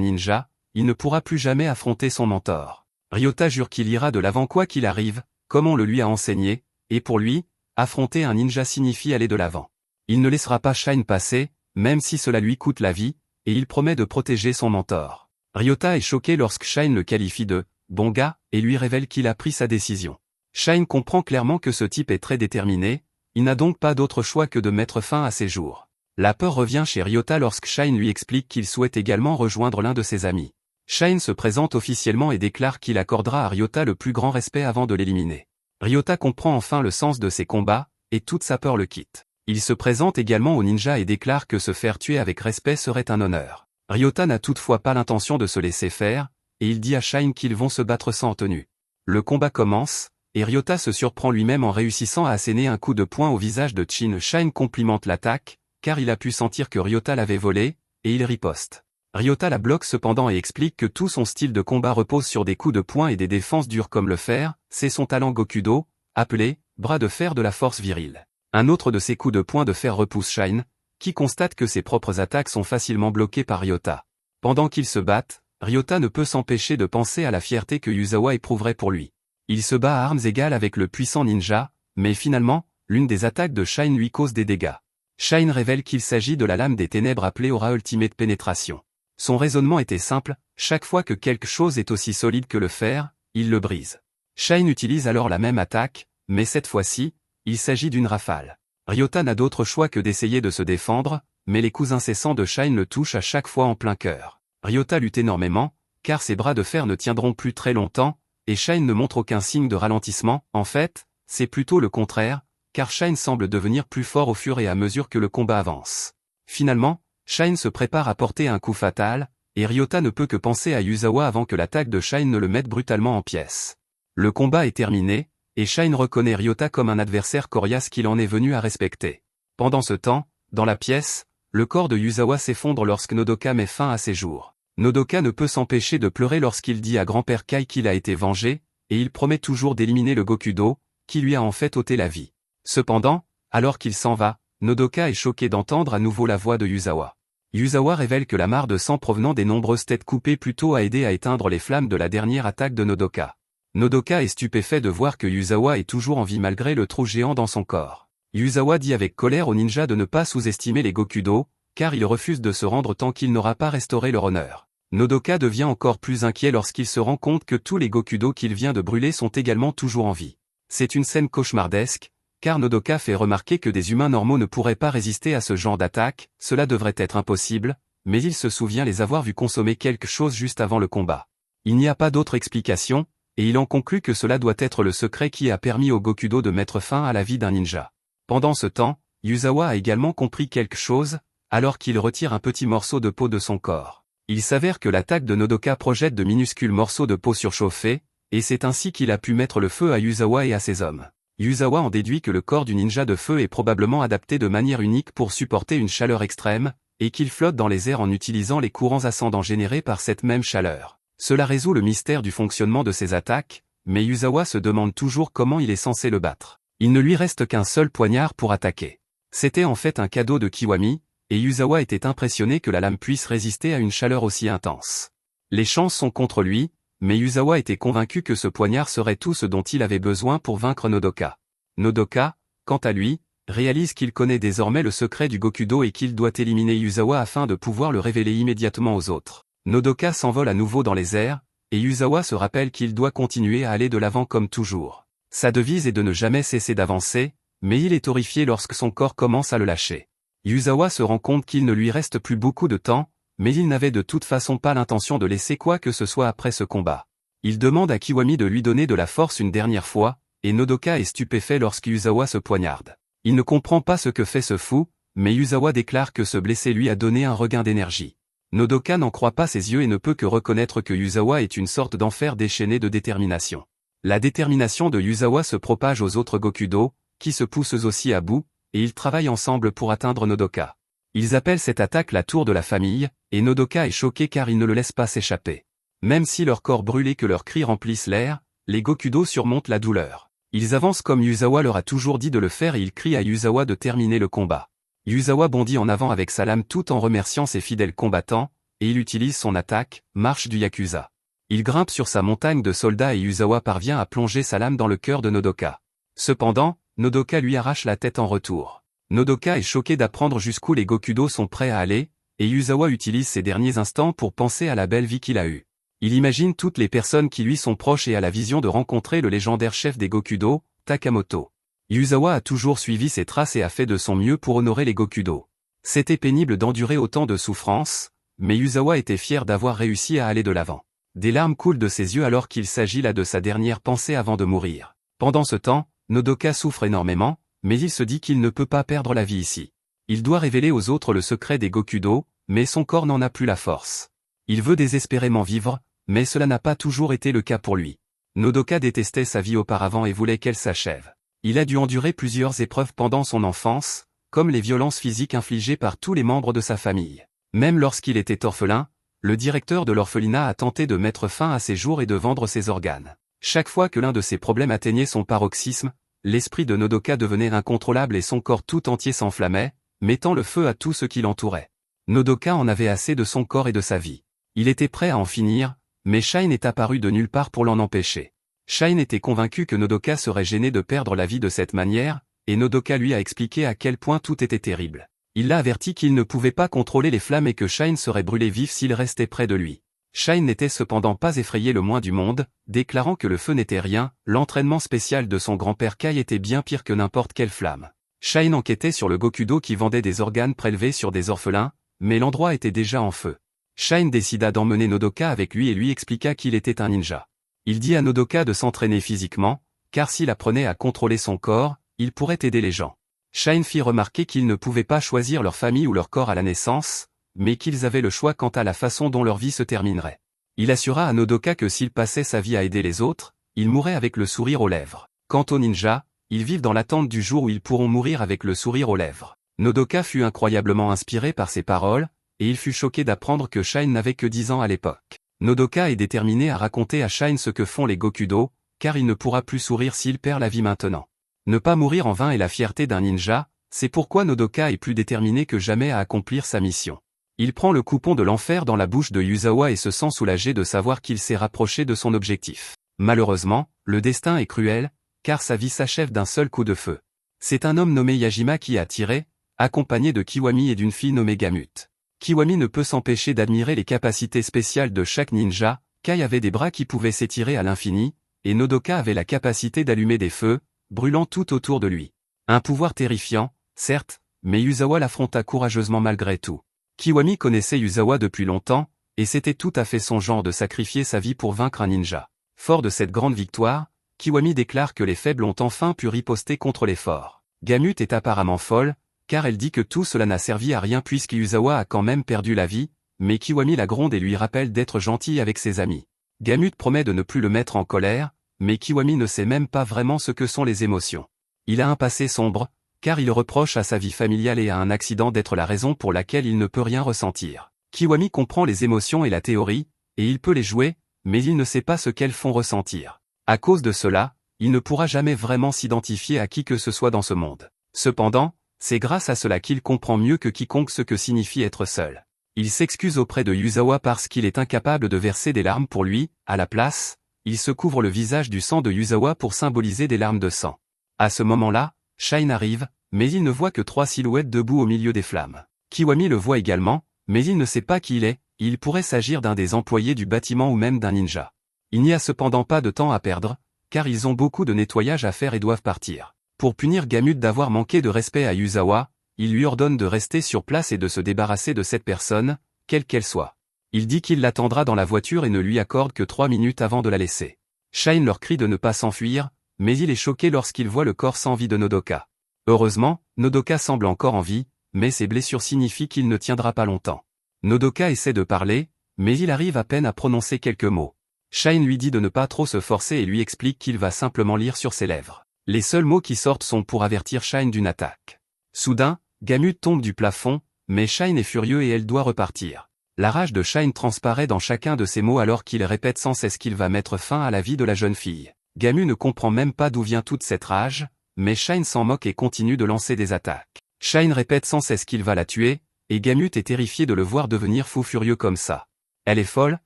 ninja, il ne pourra plus jamais affronter son mentor. Ryota jure qu'il ira de l'avant quoi qu'il arrive, comme on le lui a enseigné, et pour lui, affronter un ninja signifie aller de l'avant. Il ne laissera pas Shine passer, même si cela lui coûte la vie, et il promet de protéger son mentor. Ryota est choqué lorsque Shine le qualifie de « bon gars » et lui révèle qu'il a pris sa décision. Shine comprend clairement que ce type est très déterminé, il n'a donc pas d'autre choix que de mettre fin à ses jours. La peur revient chez Ryota lorsque Shine lui explique qu'il souhaite également rejoindre l'un de ses amis. Shine se présente officiellement et déclare qu'il accordera à Ryota le plus grand respect avant de l'éliminer. Ryota comprend enfin le sens de ses combats, et toute sa peur le quitte. Il se présente également au ninja et déclare que se faire tuer avec respect serait un honneur. Ryota n'a toutefois pas l'intention de se laisser faire, et il dit à Shine qu'ils vont se battre sans tenue. Le combat commence, et Ryota se surprend lui-même en réussissant à asséner un coup de poing au visage de Chin. Shine complimente l'attaque, car il a pu sentir que Ryota l'avait volé, et il riposte. Ryota la bloque cependant et explique que tout son style de combat repose sur des coups de poing et des défenses dures comme le fer, c'est son talent Gokudo, appelé « bras de fer de la force virile ». Un autre de ses coups de poing de fer repousse Shine, qui constate que ses propres attaques sont facilement bloquées par Ryota. Pendant qu'ils se battent, Ryota ne peut s'empêcher de penser à la fierté que Yuzawa éprouverait pour lui. Il se bat à armes égales avec le puissant ninja, mais finalement, l'une des attaques de Shine lui cause des dégâts. Shine révèle qu'il s'agit de la lame des ténèbres appelée Aura Ultimate Pénétration. Son raisonnement était simple, chaque fois que quelque chose est aussi solide que le fer, il le brise. Shine utilise alors la même attaque, mais cette fois-ci, il s'agit d'une rafale. Ryota n'a d'autre choix que d'essayer de se défendre, mais les coups incessants de Shine le touchent à chaque fois en plein cœur. Ryota lutte énormément, car ses bras de fer ne tiendront plus très longtemps, et Shine ne montre aucun signe de ralentissement. En fait, c'est plutôt le contraire, car Shine semble devenir plus fort au fur et à mesure que le combat avance. Finalement, Shine se prépare à porter un coup fatal, et Ryota ne peut que penser à Yuzawa avant que l'attaque de Shine ne le mette brutalement en pièces. Le combat est terminé, et Shine reconnaît Ryota comme un adversaire coriace qu'il en est venu à respecter. Pendant ce temps, dans la pièce, le corps de Yuzawa s'effondre lorsque Nodoka met fin à ses jours. Nodoka ne peut s'empêcher de pleurer lorsqu'il dit à grand-père Kai qu'il a été vengé, et il promet toujours d'éliminer le Gokudo, qui lui a en fait ôté la vie. Cependant, alors qu'il s'en va, Nodoka est choqué d'entendre à nouveau la voix de Yuzawa. Yuzawa révèle que la mare de sang provenant des nombreuses têtes coupées plus tôt a aidé à éteindre les flammes de la dernière attaque de Nodoka. Nodoka est stupéfait de voir que Yuzawa est toujours en vie malgré le trou géant dans son corps. Yuzawa dit avec colère au ninja de ne pas sous-estimer les Gokudo, car il refuse de se rendre tant qu'il n'aura pas restauré leur honneur. Nodoka devient encore plus inquiet lorsqu'il se rend compte que tous les Gokudo qu'il vient de brûler sont également toujours en vie. C'est une scène cauchemardesque, car Nodoka fait remarquer que des humains normaux ne pourraient pas résister à ce genre d'attaque, cela devrait être impossible, mais il se souvient les avoir vus consommer quelque chose juste avant le combat. Il n'y a pas d'autre explication, et il en conclut que cela doit être le secret qui a permis au Gokudo de mettre fin à la vie d'un ninja. Pendant ce temps, Yuzawa a également compris quelque chose, alors qu'il retire un petit morceau de peau de son corps. Il s'avère que l'attaque de Nodoka projette de minuscules morceaux de peau surchauffés, et c'est ainsi qu'il a pu mettre le feu à Yuzawa et à ses hommes. Yuzawa en déduit que le corps du ninja de feu est probablement adapté de manière unique pour supporter une chaleur extrême, et qu'il flotte dans les airs en utilisant les courants ascendants générés par cette même chaleur. Cela résout le mystère du fonctionnement de ses attaques, mais Yuzawa se demande toujours comment il est censé le battre. Il ne lui reste qu'un seul poignard pour attaquer. C'était en fait un cadeau de Kiwami, et Yuzawa était impressionné que la lame puisse résister à une chaleur aussi intense. Les chances sont contre lui, mais Yuzawa était convaincu que ce poignard serait tout ce dont il avait besoin pour vaincre Nodoka. Nodoka, quant à lui, réalise qu'il connaît désormais le secret du Gokudo et qu'il doit éliminer Yuzawa afin de pouvoir le révéler immédiatement aux autres. Nodoka s'envole à nouveau dans les airs, et Yuzawa se rappelle qu'il doit continuer à aller de l'avant comme toujours. Sa devise est de ne jamais cesser d'avancer, mais il est horrifié lorsque son corps commence à le lâcher. Yuzawa se rend compte qu'il ne lui reste plus beaucoup de temps, mais il n'avait de toute façon pas l'intention de laisser quoi que ce soit après ce combat. Il demande à Kiwami de lui donner de la force une dernière fois, et Nodoka est stupéfait lorsque Yuzawa se poignarde. Il ne comprend pas ce que fait ce fou, mais Yuzawa déclare que ce blessé lui a donné un regain d'énergie. Nodoka n'en croit pas ses yeux et ne peut que reconnaître que Yuzawa est une sorte d'enfer déchaîné de détermination. La détermination de Yuzawa se propage aux autres Gokudo, qui se poussent eux aussi à bout, et ils travaillent ensemble pour atteindre Nodoka. Ils appellent cette attaque la tour de la famille, et Nodoka est choqué car ils ne le laissent pas s'échapper. Même si leur corps brûle et que leurs cris remplissent l'air, les Gokudo surmontent la douleur. Ils avancent comme Yuzawa leur a toujours dit de le faire et ils crient à Yuzawa de terminer le combat. Yuzawa bondit en avant avec sa lame tout en remerciant ses fidèles combattants, et il utilise son attaque, marche du Yakuza. Il grimpe sur sa montagne de soldats et Yuzawa parvient à plonger sa lame dans le cœur de Nodoka. Cependant, Nodoka lui arrache la tête en retour. Nodoka est choqué d'apprendre jusqu'où les Gokudo sont prêts à aller, et Yuzawa utilise ses derniers instants pour penser à la belle vie qu'il a eue. Il imagine toutes les personnes qui lui sont proches et à la vision de rencontrer le légendaire chef des Gokudo, Takamoto. Yuzawa a toujours suivi ses traces et a fait de son mieux pour honorer les Gokudo. C'était pénible d'endurer autant de souffrances, mais Yuzawa était fier d'avoir réussi à aller de l'avant. Des larmes coulent de ses yeux alors qu'il s'agit là de sa dernière pensée avant de mourir. Pendant ce temps, Nodoka souffre énormément, mais il se dit qu'il ne peut pas perdre la vie ici. Il doit révéler aux autres le secret des Gokudo, mais son corps n'en a plus la force. Il veut désespérément vivre, mais cela n'a pas toujours été le cas pour lui. Nodoka détestait sa vie auparavant et voulait qu'elle s'achève. Il a dû endurer plusieurs épreuves pendant son enfance, comme les violences physiques infligées par tous les membres de sa famille. Même lorsqu'il était orphelin, le directeur de l'orphelinat a tenté de mettre fin à ses jours et de vendre ses organes. Chaque fois que l'un de ses problèmes atteignait son paroxysme, l'esprit de Nodoka devenait incontrôlable et son corps tout entier s'enflammait, mettant le feu à tout ce qui l'entourait. Nodoka en avait assez de son corps et de sa vie. Il était prêt à en finir, mais Shine est apparu de nulle part pour l'en empêcher. Shine était convaincu que Nodoka serait gêné de perdre la vie de cette manière, et Nodoka lui a expliqué à quel point tout était terrible. Il l'a averti qu'il ne pouvait pas contrôler les flammes et que Shine serait brûlé vif s'il restait près de lui. Shine n'était cependant pas effrayé le moins du monde, déclarant que le feu n'était rien, l'entraînement spécial de son grand-père Kai était bien pire que n'importe quelle flamme. Shine enquêtait sur le Gokudo qui vendait des organes prélevés sur des orphelins, mais l'endroit était déjà en feu. Shine décida d'emmener Nodoka avec lui et lui expliqua qu'il était un ninja. Il dit à Nodoka de s'entraîner physiquement, car s'il apprenait à contrôler son corps, il pourrait aider les gens. Shine fit remarquer qu'ils ne pouvaient pas choisir leur famille ou leur corps à la naissance, mais qu'ils avaient le choix quant à la façon dont leur vie se terminerait. Il assura à Nodoka que s'il passait sa vie à aider les autres, il mourrait avec le sourire aux lèvres. Quant aux ninjas, ils vivent dans l'attente du jour où ils pourront mourir avec le sourire aux lèvres. Nodoka fut incroyablement inspiré par ces paroles, et il fut choqué d'apprendre que Shine n'avait que 10 ans à l'époque. Nodoka est déterminé à raconter à Shine ce que font les Gokudo, car il ne pourra plus sourire s'il perd la vie maintenant. Ne pas mourir en vain est la fierté d'un ninja, C'est pourquoi Nodoka est plus déterminé que jamais à accomplir sa mission. Il prend le coupon de l'enfer dans la bouche de Yuzawa et se sent soulagé de savoir qu'il s'est rapproché de son objectif. Malheureusement, le destin est cruel, car sa vie s'achève d'un seul coup de feu. C'est un homme nommé Yajima qui a tiré, accompagné de Kiwami et d'une fille nommée Gamut. Kiwami ne peut s'empêcher d'admirer les capacités spéciales de chaque ninja. Kai avait des bras qui pouvaient s'étirer à l'infini, et Nodoka avait la capacité d'allumer des feux, brûlant tout autour de lui. Un pouvoir terrifiant, certes, mais Yuzawa l'affronta courageusement malgré tout. Kiwami connaissait Yuzawa depuis longtemps, et c'était tout à fait son genre de sacrifier sa vie pour vaincre un ninja. Fort de cette grande victoire, Kiwami déclare que les faibles ont enfin pu riposter contre les forts. Gamut est apparemment folle, car elle dit que tout cela n'a servi à rien puisque Yuzawa a quand même perdu la vie, mais Kiwami la gronde et lui rappelle d'être gentil avec ses amis. Gamut promet de ne plus le mettre en colère, mais Kiwami ne sait même pas vraiment ce que sont les émotions. Il a un passé sombre, car il reproche à sa vie familiale et à un accident d'être la raison pour laquelle il ne peut rien ressentir. Kiwami comprend les émotions et la théorie, et il peut les jouer, mais il ne sait pas ce qu'elles font ressentir. À cause de cela, il ne pourra jamais vraiment s'identifier à qui que ce soit dans ce monde. Cependant, c'est grâce à cela qu'il comprend mieux que quiconque ce que signifie être seul. Il s'excuse auprès de Yuzawa parce qu'il est incapable de verser des larmes pour lui. À la place, il se couvre le visage du sang de Yuzawa pour symboliser des larmes de sang. À ce moment-là, Shine arrive, mais il ne voit que 3 silhouettes debout au milieu des flammes. Kiwami le voit également, mais il ne sait pas qui il est. Il pourrait s'agir d'un des employés du bâtiment ou même d'un ninja. Il n'y a cependant pas de temps à perdre, car ils ont beaucoup de nettoyage à faire et doivent partir. Pour punir Gamut d'avoir manqué de respect à Yuzawa, il lui ordonne de rester sur place et de se débarrasser de cette personne, quelle qu'elle soit. Il dit qu'il l'attendra dans la voiture et ne lui accorde que 3 minutes avant de la laisser. Shine leur crie de ne pas s'enfuir, mais il est choqué lorsqu'il voit le corps sans vie de Nodoka. Heureusement, Nodoka semble encore en vie, mais ses blessures signifient qu'il ne tiendra pas longtemps. Nodoka essaie de parler, mais il arrive à peine à prononcer quelques mots. Shine lui dit de ne pas trop se forcer et lui explique qu'il va simplement lire sur ses lèvres. Les seuls mots qui sortent sont pour avertir Shine d'une attaque. Soudain, Gamut tombe du plafond, mais Shine est furieux et elle doit repartir. La rage de Shine transparaît dans chacun de ses mots alors qu'il répète sans cesse qu'il va mettre fin à la vie de la jeune fille. Gamut ne comprend même pas d'où vient toute cette rage, mais Shine s'en moque et continue de lancer des attaques. Shine répète sans cesse qu'il va la tuer, et Gamut est terrifiée de le voir devenir fou furieux comme ça. Elle est folle,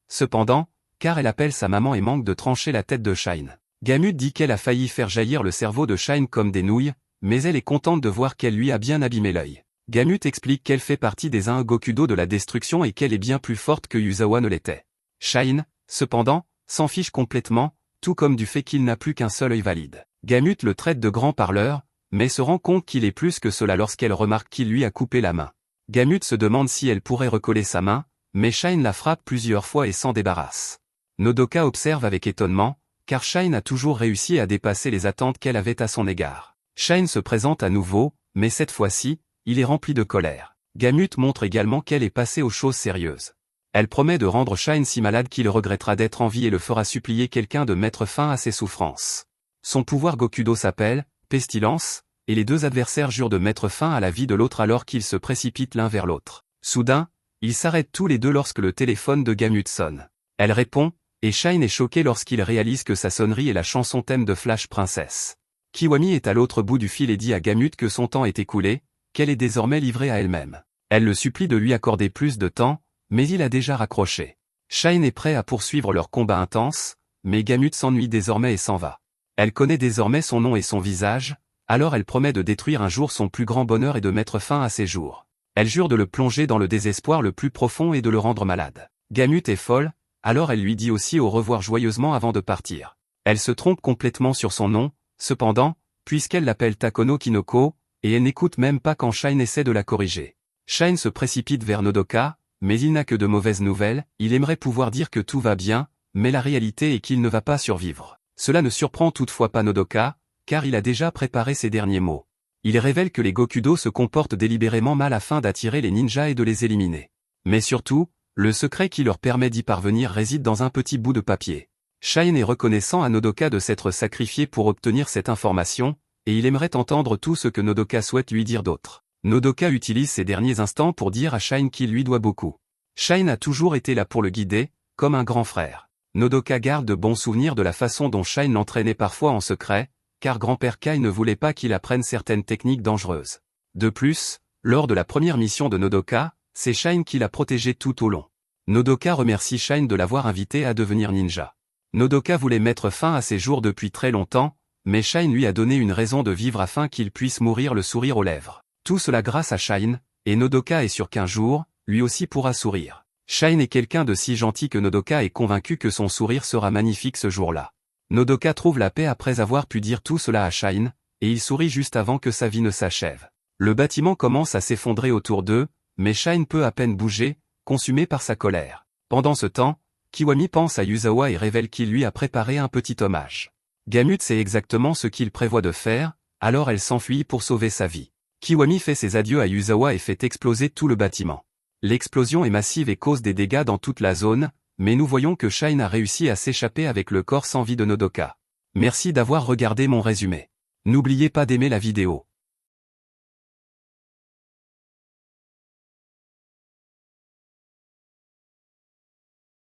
cependant, car elle appelle sa maman et manque de trancher la tête de Shine. Gamut dit qu'elle a failli faire jaillir le cerveau de Shine comme des nouilles, mais elle est contente de voir qu'elle lui a bien abîmé l'œil. Gamut explique qu'elle fait partie des Gokudo de la destruction et qu'elle est bien plus forte que Yuzawa ne l'était. Shine, cependant, s'en fiche complètement, tout comme du fait qu'il n'a plus qu'un seul œil valide. Gamut le traite de grand parleur, mais se rend compte qu'il est plus que cela lorsqu'elle remarque qu'il lui a coupé la main. Gamut se demande si elle pourrait recoller sa main, mais Shine la frappe plusieurs fois et s'en débarrasse. Nodoka observe avec étonnement, car Shine a toujours réussi à dépasser les attentes qu'elle avait à son égard. Shine se présente à nouveau, mais cette fois-ci, il est rempli de colère. Gamut montre également qu'elle est passée aux choses sérieuses. Elle promet de rendre Shine si malade qu'il regrettera d'être en vie et le fera supplier quelqu'un de mettre fin à ses souffrances. Son pouvoir Gokudo s'appelle Pestilence, et les deux adversaires jurent de mettre fin à la vie de l'autre alors qu'ils se précipitent l'un vers l'autre. Soudain, ils s'arrêtent tous les deux lorsque le téléphone de Gamut sonne. Elle répond, et Shine est choqué lorsqu'il réalise que sa sonnerie est la chanson thème de Flash Princess. Kiwami est à l'autre bout du fil et dit à Gamut que son temps est écoulé, qu'elle est désormais livrée à elle-même. Elle le supplie de lui accorder plus de temps, mais il a déjà raccroché. Shine est prêt à poursuivre leur combat intense, mais Gamut s'ennuie désormais et s'en va. Elle connaît désormais son nom et son visage, alors elle promet de détruire un jour son plus grand bonheur et de mettre fin à ses jours. Elle jure de le plonger dans le désespoir le plus profond et de le rendre malade. Gamut est folle, alors elle lui dit aussi au revoir joyeusement avant de partir. Elle se trompe complètement sur son nom, cependant, puisqu'elle l'appelle Takono Kinoko, et elle n'écoute même pas quand Shine essaie de la corriger. Shine se précipite vers Nodoka, mais il n'a que de mauvaises nouvelles, il aimerait pouvoir dire que tout va bien, mais la réalité est qu'il ne va pas survivre. Cela ne surprend toutefois pas Nodoka, car il a déjà préparé ses derniers mots. Il révèle que les Gokudo se comportent délibérément mal afin d'attirer les ninjas et de les éliminer. Mais surtout, le secret qui leur permet d'y parvenir réside dans un petit bout de papier. Shine est reconnaissant à Nodoka de s'être sacrifié pour obtenir cette information, et il aimerait entendre tout ce que Nodoka souhaite lui dire d'autre. Nodoka utilise ses derniers instants pour dire à Shine qu'il lui doit beaucoup. Shine a toujours été là pour le guider, comme un grand frère. Nodoka garde de bons souvenirs de la façon dont Shine l'entraînait parfois en secret, car grand-père Kai ne voulait pas qu'il apprenne certaines techniques dangereuses. De plus, lors de la première mission de Nodoka, c'est Shine qui l'a protégé tout au long. Nodoka remercie Shine de l'avoir invité à devenir ninja. Nodoka voulait mettre fin à ses jours depuis très longtemps, mais Shine lui a donné une raison de vivre afin qu'il puisse mourir le sourire aux lèvres. Tout cela grâce à Shine, et Nodoka est sûr qu'un jour, lui aussi pourra sourire. Shine est quelqu'un de si gentil que Nodoka est convaincu que son sourire sera magnifique ce jour-là. Nodoka trouve la paix après avoir pu dire tout cela à Shine, et il sourit juste avant que sa vie ne s'achève. Le bâtiment commence à s'effondrer autour d'eux, mais Shine peut à peine bouger, consumé par sa colère. Pendant ce temps, Kiwami pense à Yuzawa et révèle qu'il lui a préparé un petit hommage. Gamut sait exactement ce qu'il prévoit de faire, alors elle s'enfuit pour sauver sa vie. Kiwami fait ses adieux à Yuzawa et fait exploser tout le bâtiment. L'explosion est massive et cause des dégâts dans toute la zone, mais nous voyons que Shine a réussi à s'échapper avec le corps sans vie de Nodoka. Merci d'avoir regardé mon résumé. N'oubliez pas d'aimer la vidéo.